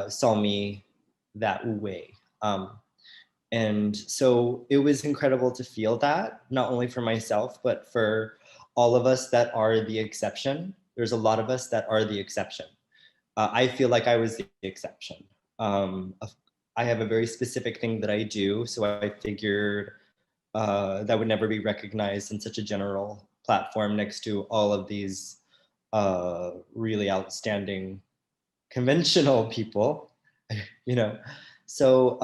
saw me that way. And so it was incredible to feel that, not only for myself, but for all of us that are the exception. There's a lot of us that are the exception. I feel like I was the exception. I have a very specific thing that I do, so I figured that would never be recognized in such a general platform next to all of these really outstanding conventional people, you know. So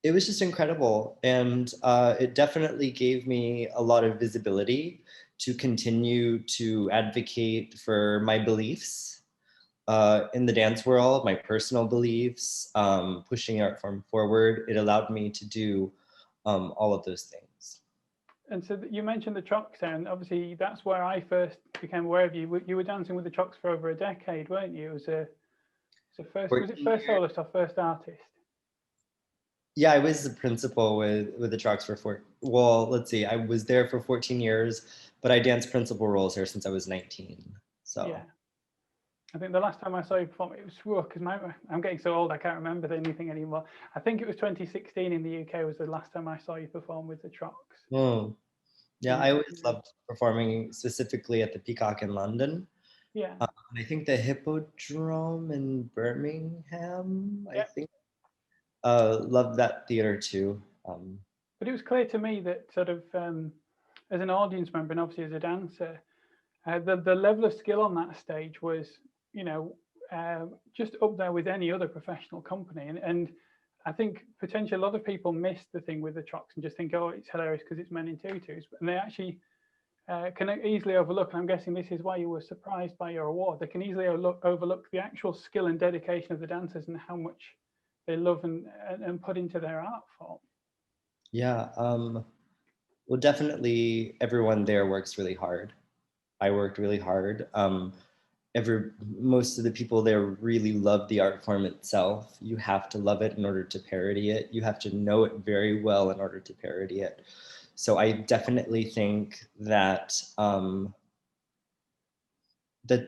it was just incredible. And it definitely gave me a lot of visibility to continue to advocate for my beliefs in the dance world, my personal beliefs, pushing art form forward. It allowed me to do all of those things. And so you mentioned the Chocks there, and obviously that's where I first became aware of you. You were dancing with the Chocks for over a decade, weren't you? Was it first soloist or first artist? Yeah, I was the principal with the Trucks for well, let's see, I was there for 14 years, but I danced principal roles here since I was 19. So yeah, I think the last time I saw you perform, it was because I'm getting so old I can't remember anything anymore. I think it was 2016 in the UK was the last time I saw you perform with the Chocks. Yeah, I always loved performing specifically at the Peacock in London. Yeah. I think the Hippodrome in Birmingham, I think. Loved that theater too. But it was clear to me that sort of as an audience member and obviously as a dancer, the level of skill on that stage was, you know, just up there with any other professional company. And I think potentially a lot of people miss the thing with the Chocks and just think, oh, it's hilarious because it's men in tutus. And they actually can easily overlook, and I'm guessing this is why you were surprised by your award, they can easily overlook the actual skill and dedication of the dancers and how much they love and put into their art form. Yeah, well, definitely everyone there works really hard. I worked really hard. Most of the people there really love the art form itself. You have to love it in order to parody it. You have to know it very well in order to parody it. So I definitely think that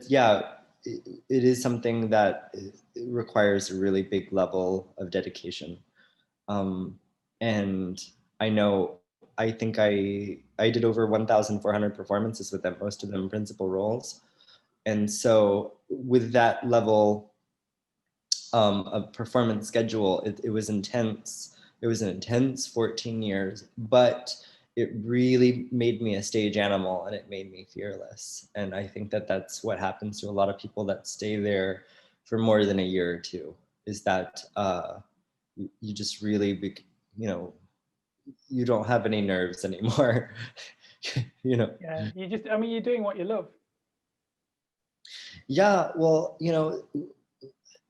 yeah, it is something that requires a really big level of dedication. And I think I did over 1,400 performances with them, most of them principal roles. And so with that level of performance schedule, it was intense. It was an intense 14 years, but it really made me a stage animal and it made me fearless. And I think that that's what happens to a lot of people that stay there for more than a year or two, is that you just really, you know, you don't have any nerves anymore. You know. Yeah, I mean, you're doing what you love. Yeah, well, you know,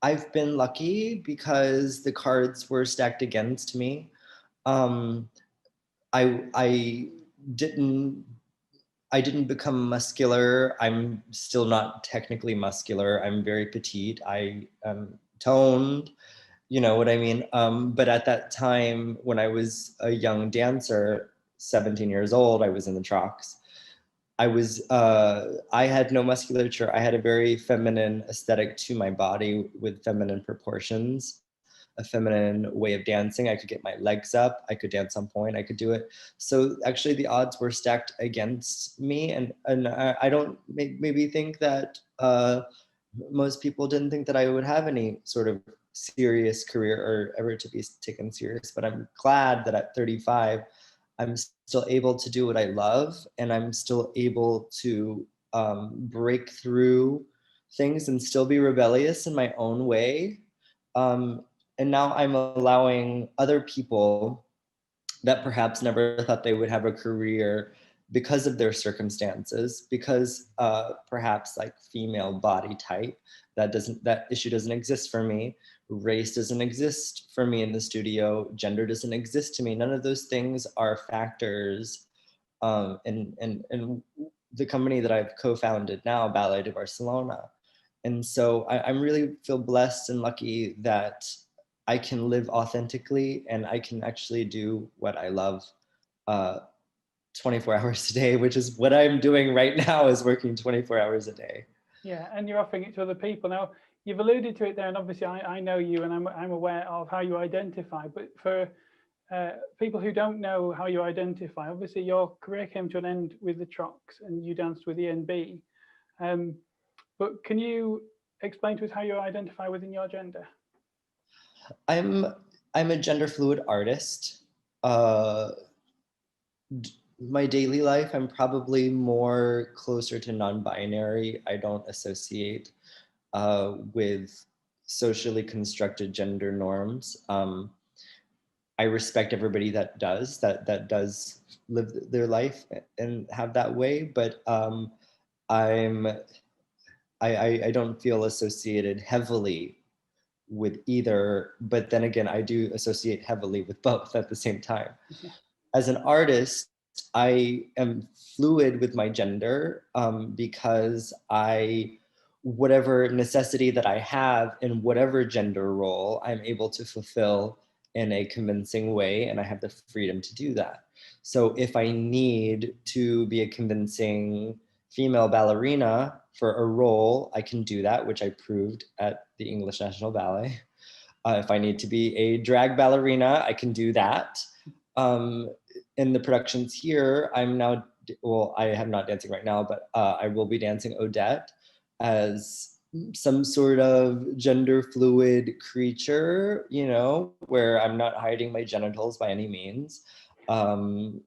I've been lucky because the cards were stacked against me. I didn't become muscular. I'm still not technically muscular. I'm very petite. I am toned. You know what I mean? But at that time, when I was a young dancer, 17 years old, I was in the Chalks. I had no musculature. I had a very feminine aesthetic to my body with feminine proportions, a feminine way of dancing. I could get my legs up. I could dance on point. I could do it. So actually the odds were stacked against me. And I don't maybe think that most people didn't think that I would have any sort of serious career or ever to be taken serious. But I'm glad that at 35, I'm still able to do what I love, and I'm still able to break through things and still be rebellious in my own way. And now I'm allowing other people that perhaps never thought they would have a career because of their circumstances, because perhaps like female body type, that issue doesn't exist for me. Race doesn't exist for me in the studio. Gender doesn't exist to me. None of those things are factors in the company that I've co-founded now, Ballet de Barcelona. And so I'm really feel blessed and lucky that I can live authentically and I can actually do what I love 24 hours a day, which is what I'm doing right now, is working 24 hours a day. Yeah, and you're offering it to other people. Now, you've alluded to it there, and obviously I know you and I'm aware of how you identify, but for people who don't know how you identify, obviously your career came to an end with the Trocs and you danced with ENB. But can you explain to us how you identify within your gender? I'm a gender fluid artist. Uh, my daily life, I'm probably more closer to non-binary. I don't associate with socially constructed gender norms. I respect everybody that does live their life and have that way, but I'm I don't feel associated heavily with either, but then again, I do associate heavily with both at the same time. Yeah. As an artist, I am fluid with my gender because whatever necessity that I have in whatever gender role, I'm able to fulfill in a convincing way, and I have the freedom to do that. So if I need to be a convincing female ballerina for a role, I can do that, which I proved at the English National Ballet. If I need to be a drag ballerina, I can do that. In the productions here, I am not dancing right now, but I will be dancing Odette as some sort of gender fluid creature, where I'm not hiding my genitals by any means. I'm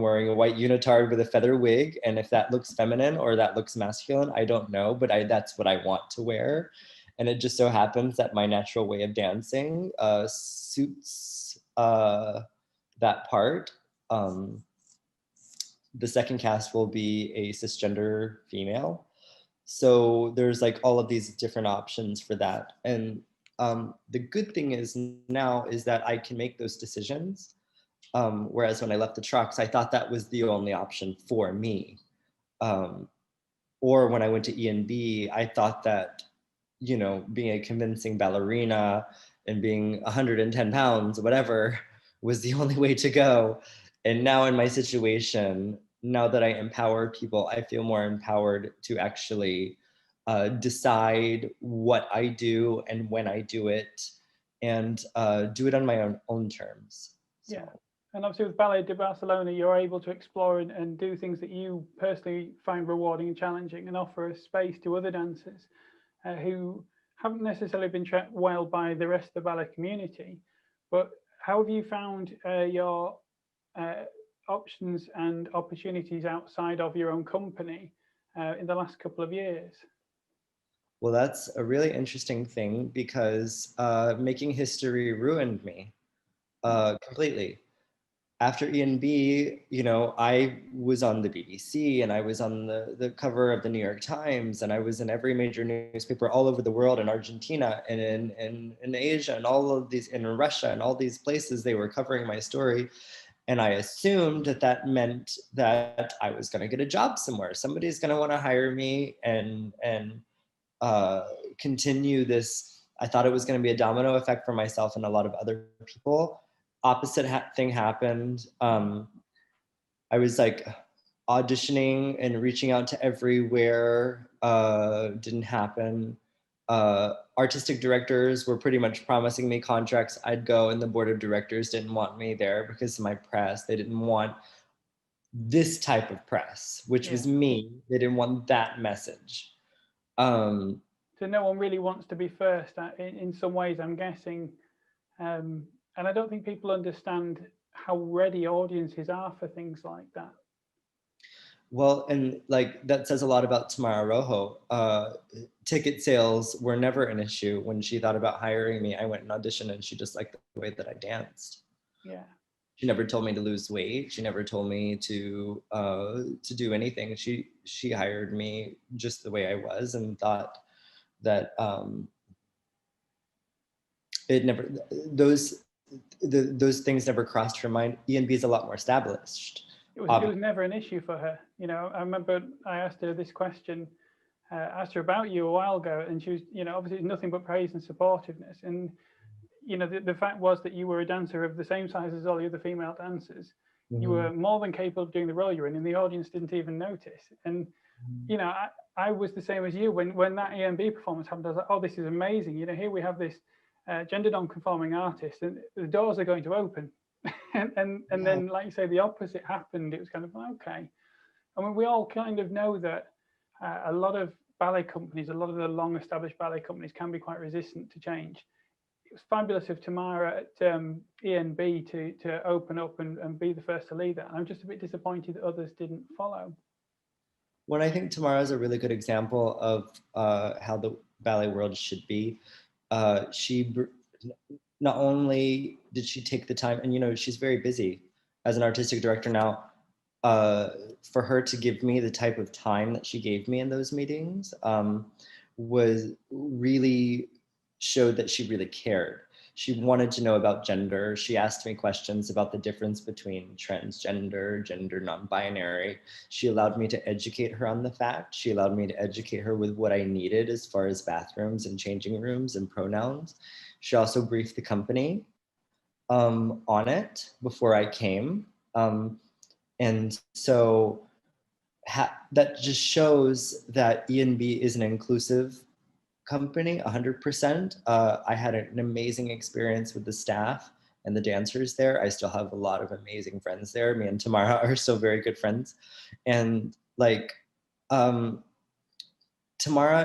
wearing a white unitard with a feather wig, and if that looks feminine or that looks masculine, I don't know, but that's what I want to wear. And it just so happens that my natural way of dancing suits that part. The second cast will be a cisgender female. So there's like all of these different options for that. And the good thing is now is that I can make those decisions. Whereas when I left the Trucks, I thought that was the only option for me. Or when I went to ENB, I thought that, being a convincing ballerina and being 110 pounds, whatever, was the only way to go. And now in my situation, now that I empower people, I feel more empowered to actually decide what I do and when I do it, and do it on my own terms. So. Yeah. And obviously with Ballet de Barcelona, you're able to explore and do things that you personally find rewarding and challenging, and offer a space to other dancers who haven't necessarily been treated well by the rest of the ballet community. But how have you found your options and opportunities outside of your own company in the last couple of years? Well, that's a really interesting thing because making history ruined me completely. After ENB, I was on the BBC and I was on the cover of the New York Times, and I was in every major newspaper all over the world, in Argentina and in Asia and all of these, in Russia and all these places. They were covering my story. And I assumed that meant that I was going to get a job somewhere. Somebody's going to want to hire me and continue this. I thought it was going to be a domino effect for myself and a lot of other people. Opposite thing happened. I was like auditioning and reaching out to everywhere. Didn't happen. Artistic directors were pretty much promising me contracts. I'd go, and the board of directors didn't want me there because of my press. They didn't want this type of press, which was me. They didn't want that message. So no one really wants to be first in some ways, I'm guessing. And I don't think people understand how ready audiences are for things like that. Well, and like that says a lot about Tamara Rojo. Ticket sales were never an issue. When she thought about hiring me, I went and auditioned, and she just liked the way that I danced. Yeah. She never told me to lose weight. She never told me to do anything. She hired me just the way I was, and thought that it never those things never crossed her mind. ENB is a lot more established. It was never an issue for her. I remember I asked her this question, asked her about you a while ago, and she was, obviously nothing but praise and supportiveness. And, the fact was that you were a dancer of the same size as all the other female dancers. Mm-hmm. You were more than capable of doing the role you're in, and the audience didn't even notice. And, I was the same as you. When that ENB performance happened, I was like, oh, this is amazing. Here we have this gender non-conforming artist, and the doors are going to open. and then, like you say, the opposite happened. It was kind of okay. I mean, we all kind of know that a lot of ballet companies, a lot of the long-established ballet companies, can be quite resistant to change. It was fabulous of Tamara at ENB to open up and be the first to lead that. And I'm just a bit disappointed that others didn't follow. Well, I think Tamara is a really good example of how the ballet world should be. She not only did she take the time, and you know, she's very busy as an artistic director now, for her to give me the type of time that she gave me in those meetings was really showed that she really cared. She wanted to know about gender. She asked me questions about the difference between transgender, gender non-binary. She allowed me to educate her on the fact. She allowed me to educate her with what I needed as far as bathrooms and changing rooms and pronouns. She also briefed the company on it before I came. And so that just shows that ENB is an inclusive company, 100%. I had an amazing experience with the staff and the dancers there. I still have a lot of amazing friends there. Me and Tamara are still very good friends. And like, Tamara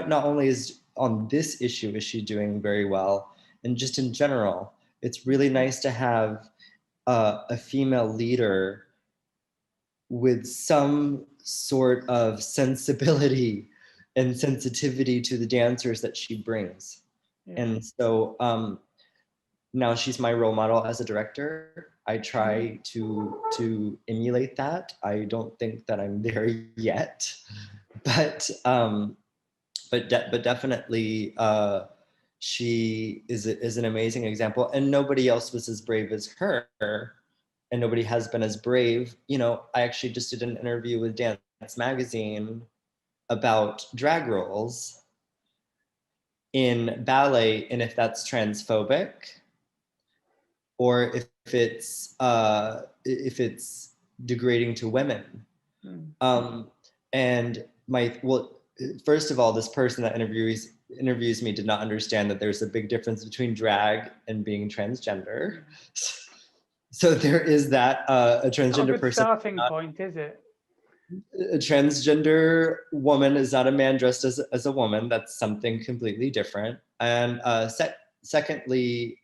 not only is on this issue, is she doing very well, and just in general, it's really nice to have a female leader with some sort of sensibility and sensitivity to the dancers that she brings. Yeah. And so now she's my role model as a director. I try to emulate that. I don't think that I'm there yet, but definitely she is an amazing example, and nobody else was as brave as her. And nobody has been as brave. You know, I actually just did an interview with Dance Magazine about drag roles in ballet, and if that's transphobic, or if it's degrading to women. And first of all, this person that interviews me did not understand that there's a big difference between drag and being transgender. So there is that a transgender not a good person. Starting point, is it? A transgender woman is not a man dressed as a woman. That's something completely different. And secondly,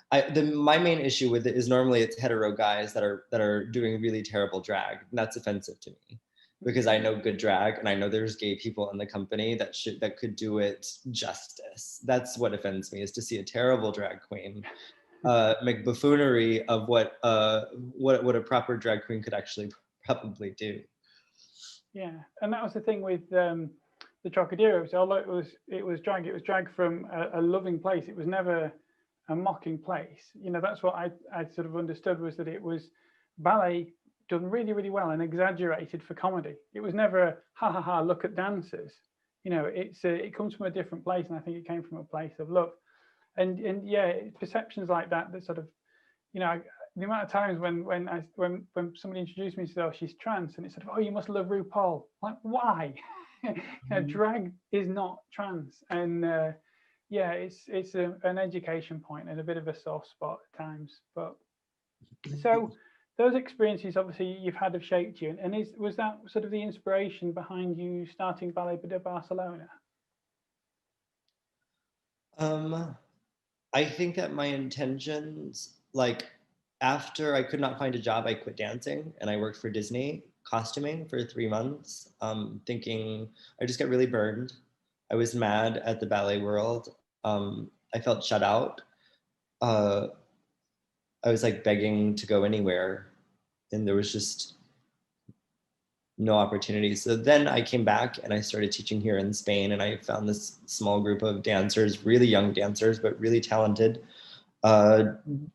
my main issue with it is normally it's hetero guys that are doing really terrible drag, and that's offensive to me because I know good drag and I know there's gay people in the company that could do it justice. That's what offends me, is to see a terrible drag queen make buffoonery of what a proper drag queen could actually probably do. Yeah, and that was the thing with the Trocadero. So although it was drag from a loving place. It was never a mocking place. You know, that's what I sort of understood, was that it was ballet done really, really well and exaggerated for comedy. It was never a ha ha ha, look at dancers. You know, it comes from a different place, and I think it came from a place of love. And yeah, perceptions like that sort of, you know, the amount of times when somebody introduced me to, oh, she's trans, and it said, oh, you must love RuPaul. Like, why? You know, drag is not trans, and yeah, it's an education point and a bit of a soft spot at times. But so those experiences, obviously, you've had have shaped you, and was that sort of the inspiration behind you starting Ballet de Barcelona? I think that my intentions, like, after I could not find a job, I quit dancing and I worked for Disney costuming for 3 months, thinking I just got really burned. I was mad at the ballet world. I felt shut out. I was like begging to go anywhere, and there was just no opportunities. So then I came back and I started teaching here in Spain, and I found this small group of dancers, really young dancers, but really talented,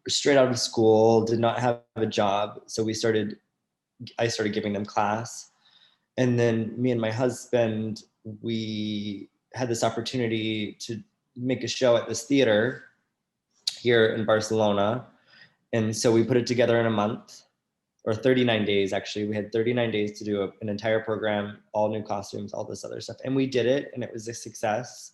straight out of school, did not have a job. So I started giving them class. And then me and my husband, we had this opportunity to make a show at this theater here in Barcelona. And so we put it together in a month, or 39 days, actually. We had 39 days to do an entire program, all new costumes, all this other stuff. And we did it, and it was a success.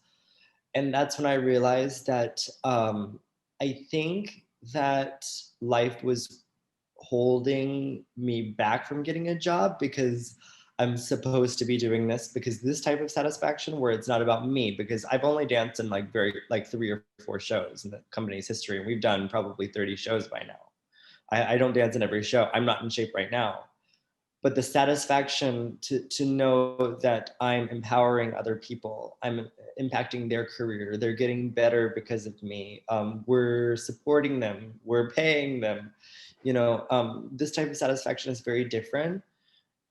And that's when I realized that I think that life was holding me back from getting a job because I'm supposed to be doing this, because this type of satisfaction where it's not about me, because I've only danced in like 3 or 4 shows in the company's history, and we've done probably 30 shows by now. I don't dance in every show. I'm not in shape right now. But the satisfaction to know that I'm empowering other people, I'm impacting their career, they're getting better because of me. We're supporting them, we're paying them. This type of satisfaction is very different.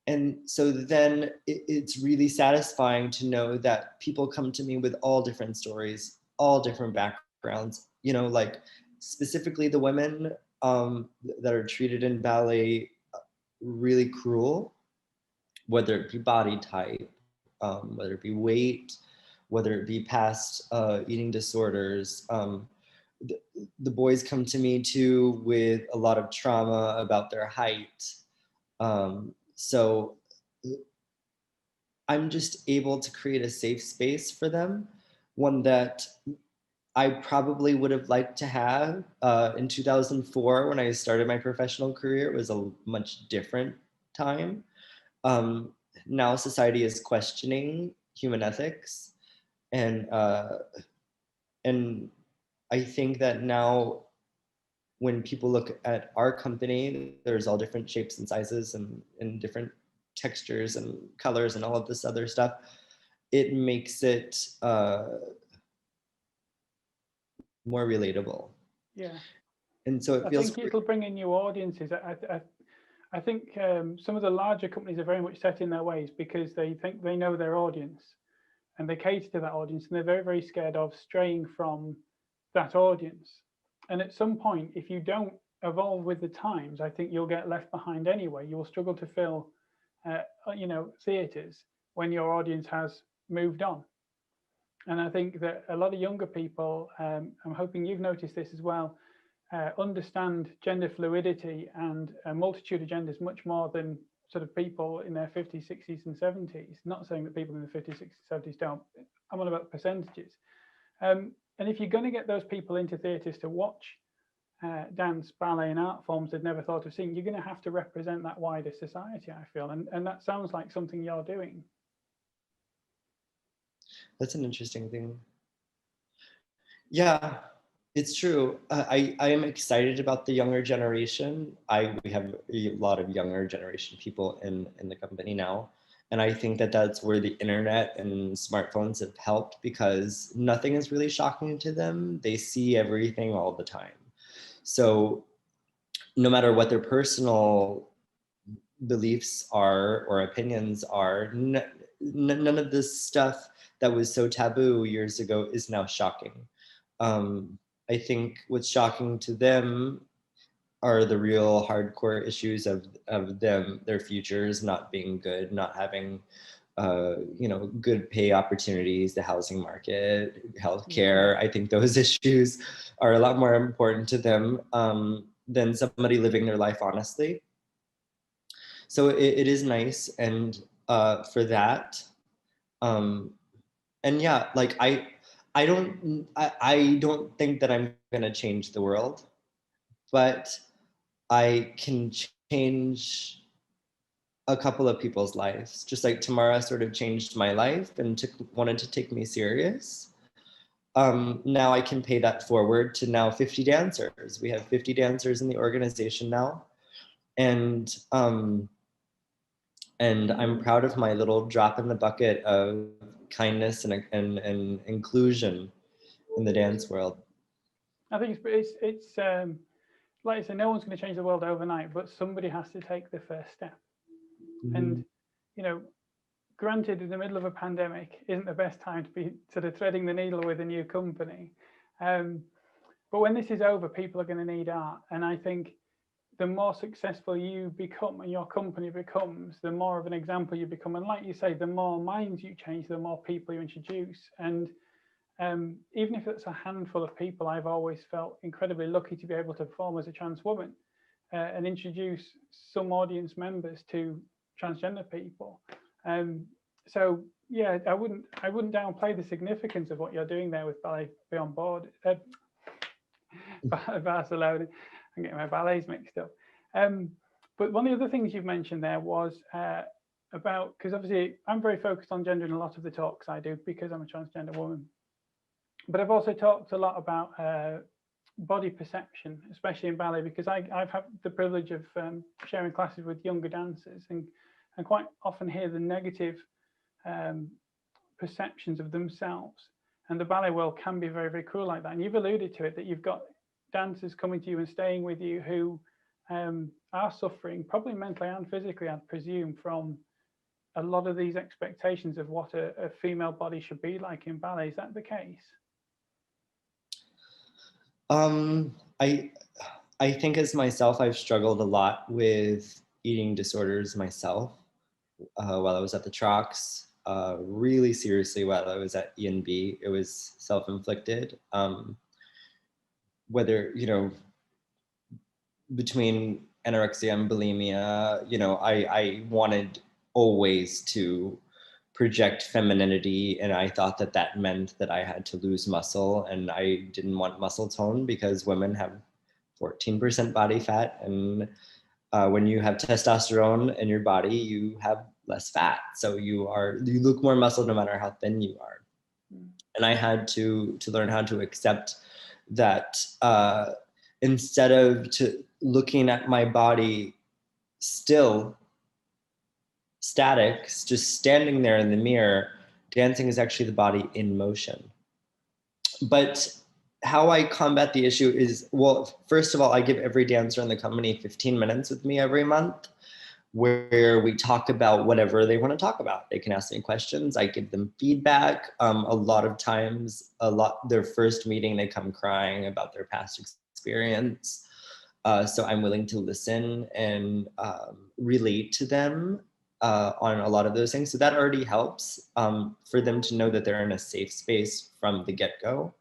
And so then it's really satisfying to know that people come to me with all different stories, all different backgrounds, like specifically the women that are treated in ballet really cruel, whether it be body type, whether it be weight, whether it be past eating disorders. The boys come to me too with a lot of trauma about their height. So I'm just able to create a safe space for them, one that I probably would have liked to have in 2004 when I started my professional career. It was a much different time. Now society is questioning human ethics, and I think that now when people look at our company, there's all different shapes and sizes and different textures and colors and all of this other stuff. It makes it more relatable. Yeah. And so it feels. I think it'll bring in new audiences. I think some of the larger companies are very much set in their ways because they think they know their audience and they cater to that audience, and they're very, very scared of straying from that audience. And at some point, if you don't evolve with the times, I think you'll get left behind anyway. You will struggle to fill, theatres when your audience has moved on. And I think that a lot of younger people, I'm hoping you've noticed this as well, understand gender fluidity and a multitude of genders much more than sort of people in their 50s, 60s and 70s. Not saying that people in the 50s, 60s, 70s don't. I'm on about percentages. And if you're going to get those people into theatres to watch dance, ballet and art forms they'd never thought of seeing, you're going to have to represent that wider society, I feel. And that sounds like something you're doing. That's an interesting thing. Yeah, it's true. I am excited about the younger generation. We have a lot of younger generation people in the company now. And I think that that's where the internet and smartphones have helped, because nothing is really shocking to them. They see everything all the time. So no matter what their personal beliefs are or opinions are, none of this stuff that was so taboo years ago is now shocking. I think what's shocking to them are the real hardcore issues of them, their futures not being good, not having good pay opportunities, the housing market, healthcare. I think those issues are a lot more important to them than somebody living their life honestly. So it is nice, and for that, and yeah, like I don't think that I'm gonna change the world, but I can change a couple of people's lives. Just like Tamara sort of changed my life and wanted to take me serious. Now I can pay that forward to now 50 dancers. We have 50 dancers in the organization now. And I'm proud of my little drop in the bucket of kindness and inclusion in the dance world. I think it's like I say, no one's going to change the world overnight, but somebody has to take the first step. And, granted, in the middle of a pandemic isn't the best time to be sort of threading the needle with a new company. But when this is over, people are going to need art. And I think the more successful you become and your company becomes, the more of an example you become. And like you say, the more minds you change, the more people you introduce. And even if it's a handful of people, I've always felt incredibly lucky to be able to perform as a trans woman and introduce some audience members to transgender people. So yeah, I wouldn't downplay the significance of what you're doing there with Ballet Beyond Board, Barcelona. I'm getting my ballets mixed up. But one of the other things you've mentioned there was about, because obviously I'm very focused on gender in a lot of the talks I do because I'm a transgender woman. But I've also talked a lot about body perception, especially in ballet, because I've had the privilege of sharing classes with younger dancers and quite often hear the negative perceptions of themselves. And the ballet world can be very, very cruel like that. And you've alluded to it, that you've got dancers coming to you and staying with you who are suffering, probably mentally and physically, I'd presume, from a lot of these expectations of what a female body should be like in ballet. Is that the case? I think as myself, I've struggled a lot with eating disorders myself while I was at the Trox, really seriously while I was at E&B. It was self-inflicted. Whether, between anorexia and bulimia, I wanted always to project femininity, and I thought that that meant that I had to lose muscle, and I didn't want muscle tone because women have 14% body fat, and when you have testosterone in your body, you have less fat, so you look more muscle no matter how thin you are. And I had to learn how to accept that instead of looking at my body still static, just standing there in the mirror, dancing is actually the body in motion. But how I combat the issue is, well, first of all, I give every dancer in the company 15 minutes with me every month, where we talk about whatever they want to talk about. They can ask me questions. I give them feedback. A lot of times, their first meeting, they come crying about their past experience. So I'm willing to listen and relate to them on a lot of those things. So that already helps for them to know that they're in a safe space from the get-go.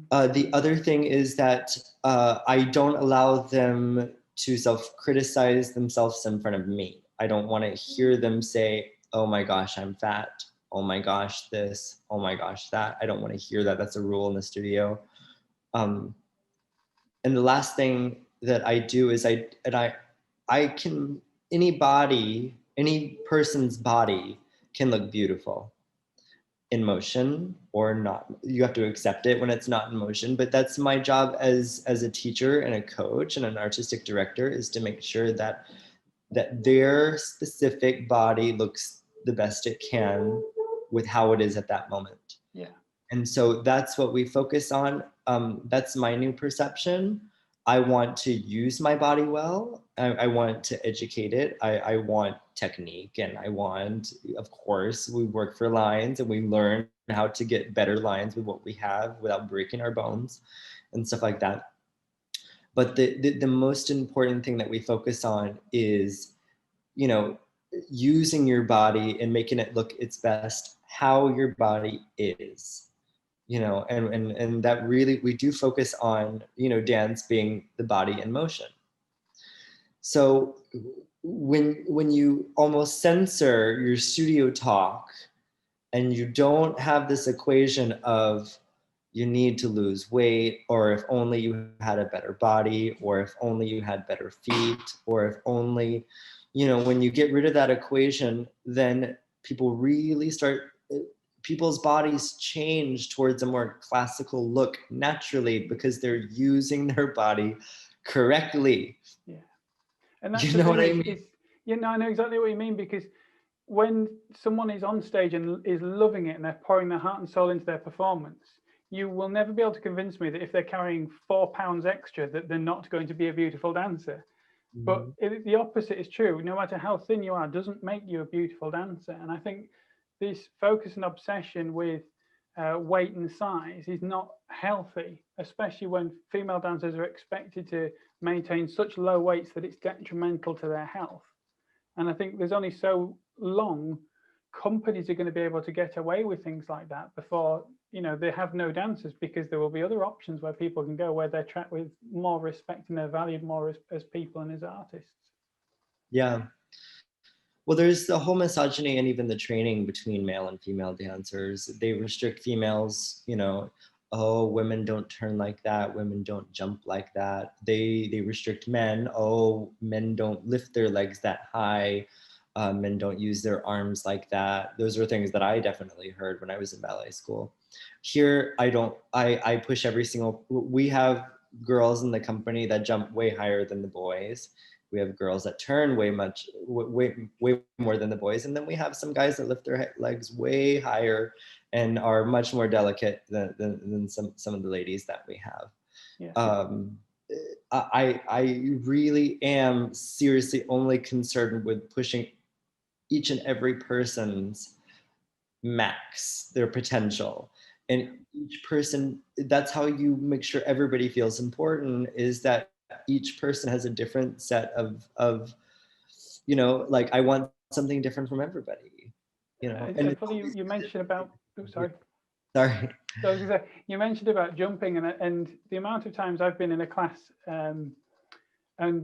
The other thing is that I don't allow them to self-criticize themselves in front of me. I don't want to hear them say, oh my gosh, I'm fat. Oh my gosh, this. Oh my gosh, that. I don't want to hear that. That's a rule in the studio. And the last thing that I do is any person's body can look beautiful in motion or not. You have to accept it when it's not in motion, but that's my job as a teacher and a coach and an artistic director, is to make sure that their specific body looks the best it can with how it is at that moment. Yeah. And so that's what we focus on. That's my new perception. I want to use my body well. I want to educate it. I want technique, and I want, of course, we work for lines and we learn how to get better lines with what we have without breaking our bones and stuff like that. But the most important thing that we focus on is, using your body and making it look its best, how your body is. And that really, we do focus on, dance being the body in motion. So when you almost censor your studio talk and you don't have this equation of you need to lose weight, or if only you had a better body, or if only you had better feet, or if only, when you get rid of that equation, then people's bodies change towards a more classical look naturally because they're using their body correctly. Yeah. And that's you know what I mean? I know exactly what you mean, because when someone is on stage and is loving it and they're pouring their heart and soul into their performance, you will never be able to convince me that if they're carrying 4 pounds extra that they're not going to be a beautiful dancer. Mm-hmm. But the opposite is true. No matter how thin you are, doesn't make you a beautiful dancer. And I think this focus and obsession with weight and size is not healthy, especially when female dancers are expected to maintain such low weights that it's detrimental to their health. And I think there's only so long companies are going to be able to get away with things like that before, they have no dancers, because there will be other options where people can go, where they're tracked with more respect and they're valued more as people and as artists. Yeah. Well, there's the whole misogyny and even the training between male and female dancers. They restrict females, oh, women don't turn like that, women don't jump like that, they restrict men, oh, men don't lift their legs that high, men don't use their arms like that. Those are things that I definitely heard when I was in ballet school. Here, I push every single, we have girls in the company that jump way higher than the boys. We have girls that turn way more than the boys. And then we have some guys that lift their legs way higher and are much more delicate than some of the ladies that we have. Yeah. I really am seriously only concerned with pushing each and every person's max, their potential. And each person, that's how you make sure everybody feels important, is that each person has a different set of like, I want something different from everybody, It's funny you mentioned about, sorry. Sorry. So I was gonna say, you mentioned about jumping and the amount of times I've been in a class and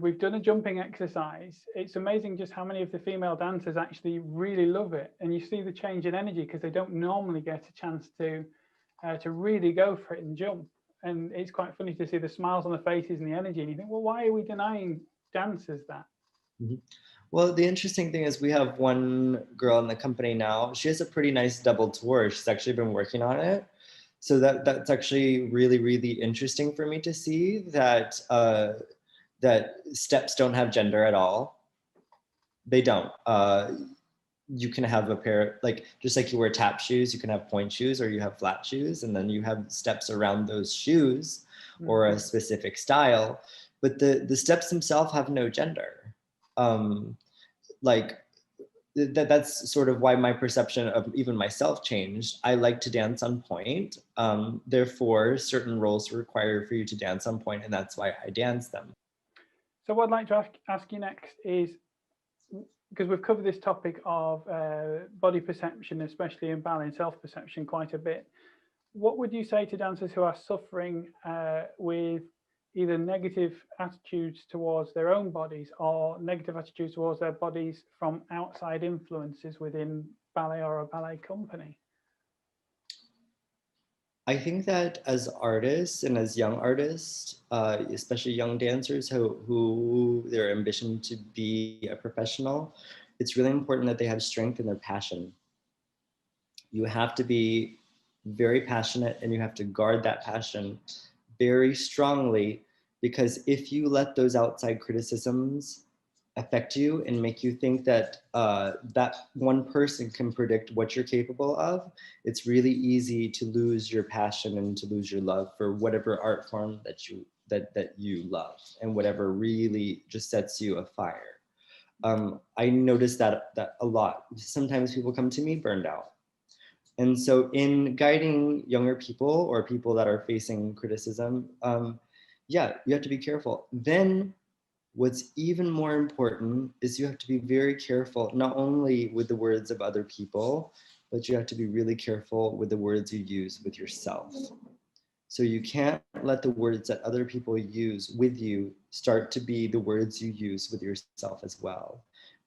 we've done a jumping exercise. It's amazing just how many of the female dancers actually really love it. And you see the change in energy because they don't normally get a chance to really go for it and jump. And it's quite funny to see the smiles on the faces and the energy. And you think, well, why are we denying dancers that? Mm-hmm. Well, the interesting thing is we have one girl in the company now. She has a pretty nice double tour. She's actually been working on it. So that's actually really, really interesting for me to see that that steps don't have gender at all. They don't. You can have a pair, like, just like you wear tap shoes, you can have point shoes or you have flat shoes, and then you have steps around those shoes or a specific style. But the steps themselves have no gender. Like, that's sort of why my perception of even myself changed. I like to dance on point. Therefore, certain roles require for you to dance on point, and that's why I dance them. So what I'd like to ask you next is, because we've covered this topic of body perception, especially in ballet, and self-perception quite a bit. What would you say to dancers who are suffering with either negative attitudes towards their own bodies or negative attitudes towards their bodies from outside influences within ballet or a ballet company? I think that as artists and as young artists, especially young dancers who their ambition to be a professional, it's really important that they have strength in their passion. You have to be very passionate and you have to guard that passion very strongly, because if you let those outside criticisms affect you and make you think that that one person can predict what you're capable of, it's really easy to lose your passion and to lose your love for whatever art form that you love and whatever really just sets you afire. I noticed that a lot. Sometimes people come to me burned out. And so in guiding younger people or people that are facing criticism, yeah, you have to be careful. Then what's even more important is you have to be very careful, not only with the words of other people, but you have to be really careful with the words you use with yourself. So you can't let the words that other people use with you start to be the words you use with yourself as well.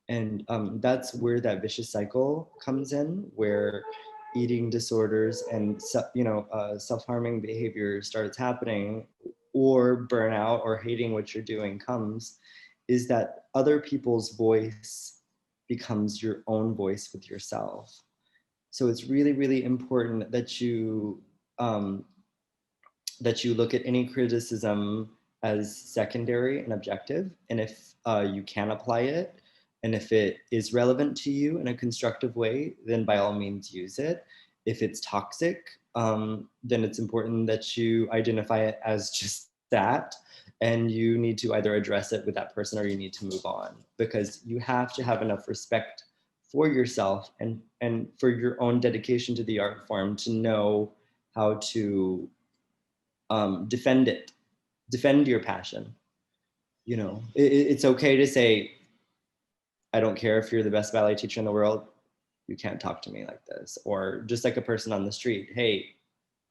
And that's where that vicious cycle comes in, where eating disorders and self-harming behavior starts happening, or burnout or hating what you're doing comes, is that other people's voice becomes your own voice with yourself. So it's really, really important that you look at any criticism as secondary and objective. And if you can apply it, and if it is relevant to you in a constructive way, then by all means use it. If it's toxic, then it's important that you identify it as just that, and you need to either address it with that person or you need to move on, because you have to have enough respect for yourself and for your own dedication to the art form to know how to defend your passion. It's okay to say, I don't care if you're the best ballet teacher in the world, you can't talk to me like this. Or just like a person on the street, hey,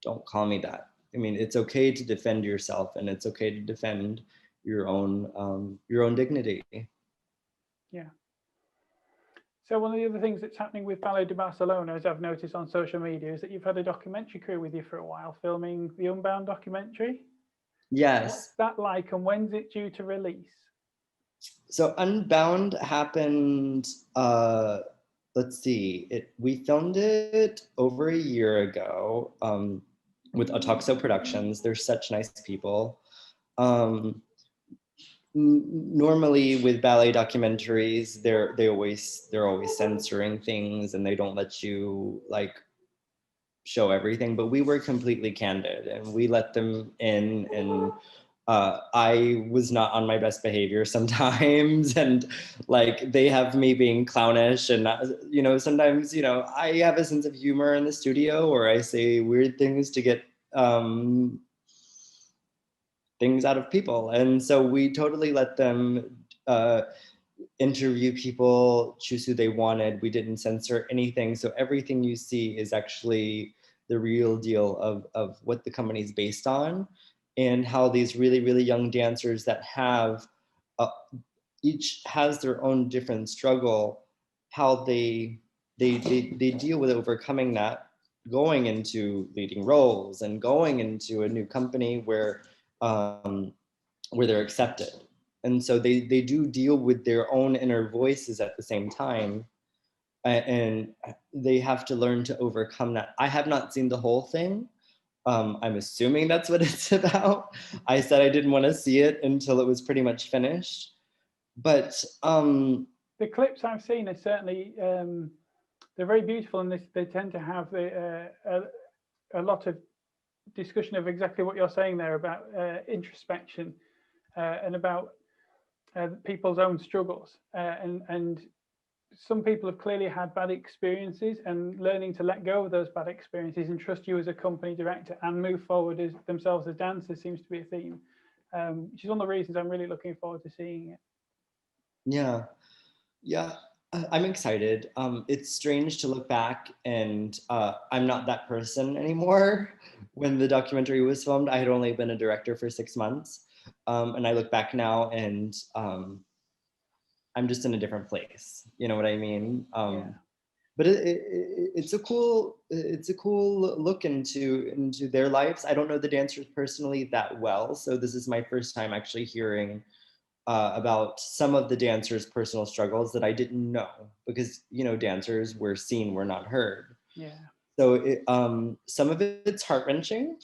don't call me that. I mean, it's okay to defend yourself, and it's okay to defend your own dignity. Yeah. So one of the other things that's happening with Ballet de Barcelona, as I've noticed on social media, is that you've had a documentary crew with you for a while, filming the Unbound documentary. Yes. What's that like, and when's it due to release? So Unbound happened, let's see, we filmed it over a year ago with Otoxo Productions. They're such nice people. Normally with ballet documentaries, they're always censoring things and they don't let you like show everything, but we were completely candid and we let them in. And I was not on my best behavior sometimes, and like they have me being clownish, and sometimes I have a sense of humor in the studio, or I say weird things to get things out of people, and so we totally let them interview people, choose who they wanted. We didn't censor anything, so everything you see is actually the real deal of what the company is based on, and how these really, really young dancers that have each has their own different struggle, how they deal with overcoming that, going into leading roles and going into a new company where they're accepted. And so they do deal with their own inner voices at the same time, and they have to learn to overcome that. I have not seen the whole thing. I'm assuming that's what it's about. I said I didn't want to see it until it was pretty much finished. But the clips I've seen are certainly they're very beautiful, and they tend to have a lot of discussion of exactly what you're saying there about introspection and about people's own struggles, and some people have clearly had bad experiences, and learning to let go of those bad experiences and trust you as a company director and move forward as themselves as dancers seems to be a theme, which is one of the reasons I'm really looking forward to seeing it. Yeah, I'm excited. It's strange to look back, and I'm not that person anymore. When the documentary was filmed, I had only been a director for 6 months, and I look back now, and I'm just in a different place. You know what I mean? Yeah. But it's a cool look into their lives. I don't know the dancers personally that well, so this is my first time actually hearing about some of the dancers' personal struggles that I didn't know, because dancers were seen, were not heard. Yeah. So some of it's heart-wrenching.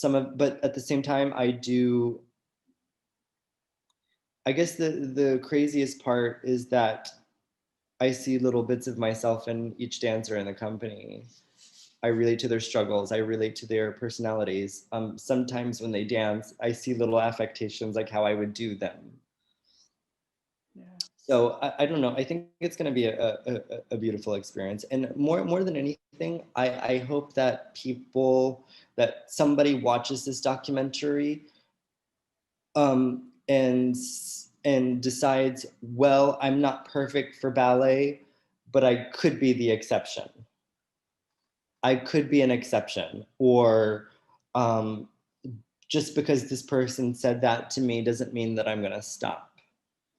But at the same time, I guess the craziest part is that I see little bits of myself in each dancer in the company. I relate to their struggles. I relate to their personalities. Sometimes when they dance, I see little affectations like how I would do them. Yeah. So I don't know. I think it's going to be a beautiful experience. And more than anything, I hope that somebody watches this documentary and decides, well, I'm not perfect for ballet, but I could be the exception. I could be an exception, or just because this person said that to me doesn't mean that I'm going to stop.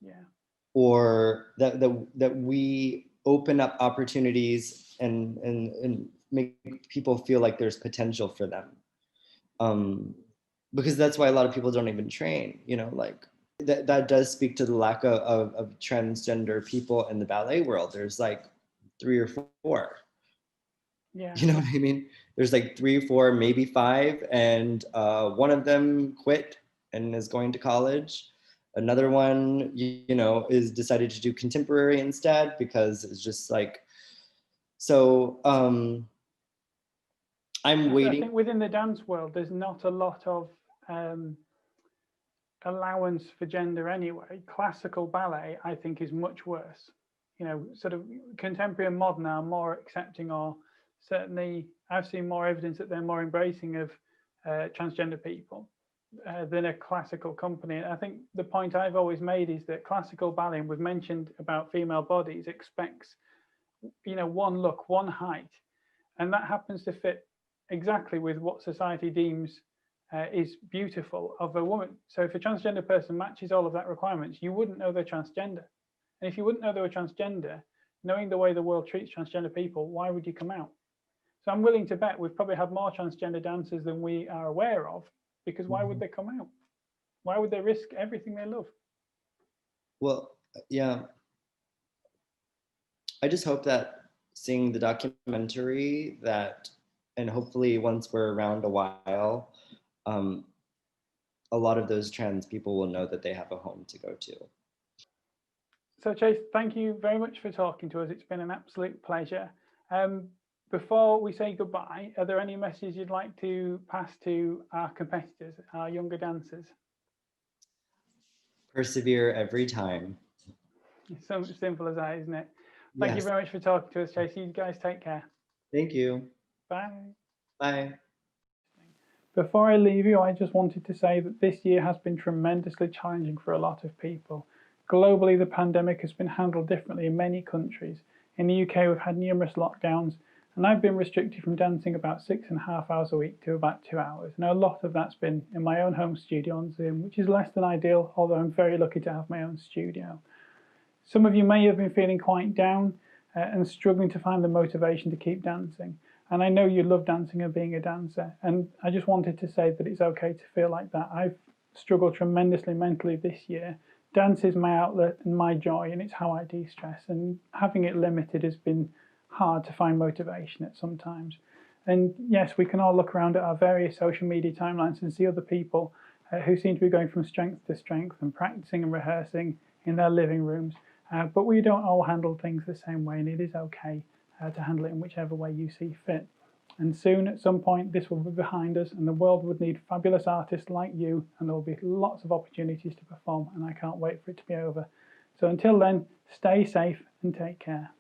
Yeah. Or that we open up opportunities and make people feel like there's potential for them. Because that's why a lot of people don't even train, like that does speak to the lack of transgender people in the ballet world. There's like 3 or 4. Yeah. You know what I mean? There's like 3 or 4, maybe 5, and one of them quit and is going to college. Another one, is decided to do contemporary instead because it's just like, so I'm waiting. I think within the dance world, there's not a lot of allowance for gender anyway. Classical ballet, I think, is much worse. Sort of contemporary and modern are more accepting, or certainly I've seen more evidence that they're more embracing of transgender people than a classical company. I think the point I've always made is that classical ballet, and we've mentioned about female bodies, expects one look, one height, and that happens to fit exactly with what society deems is beautiful of a woman. So if a transgender person matches all of that requirements, you wouldn't know they're transgender. And if you wouldn't know they were transgender, knowing the way the world treats transgender people, why would you come out? So I'm willing to bet we've probably had more transgender dancers than we are aware of, because why would they come out? Why would they risk everything they love? Well, yeah. I just hope that seeing the documentary and hopefully once we're around a while, a lot of those trans people will know that they have a home to go to. So Chase, thank you very much for talking to us. It's been an absolute pleasure. Before we say goodbye, are there any messages you'd like to pass to our competitors, our younger dancers? Persevere every time. It's so simple as that, isn't it? Thank you Yes. very much for talking to us, Chase. You guys take care. Thank you. Bye. Bye. Before I leave you, I just wanted to say that this year has been tremendously challenging for a lot of people. Globally, the pandemic has been handled differently in many countries. In the UK, we've had numerous lockdowns, and I've been restricted from dancing about 6.5 hours a week to about 2 hours. Now, a lot of that's been in my own home studio on Zoom, which is less than ideal, although I'm very lucky to have my own studio. Some of you may have been feeling quite down and struggling to find the motivation to keep dancing. And I know you love dancing and being a dancer. And I just wanted to say that it's okay to feel like that. I've struggled tremendously mentally this year. Dance is my outlet and my joy, and it's how I de-stress. And having it limited has been hard to find motivation at some times. And yes, we can all look around at our various social media timelines and see other people who seem to be going from strength to strength and practicing and rehearsing in their living rooms. But we don't all handle things the same way, and it is okay to handle it in whichever way you see fit. And soon, at some point, this will be behind us, and the world would need fabulous artists like you, and there will be lots of opportunities to perform, and I can't wait for it to be over. So until then, stay safe and take care.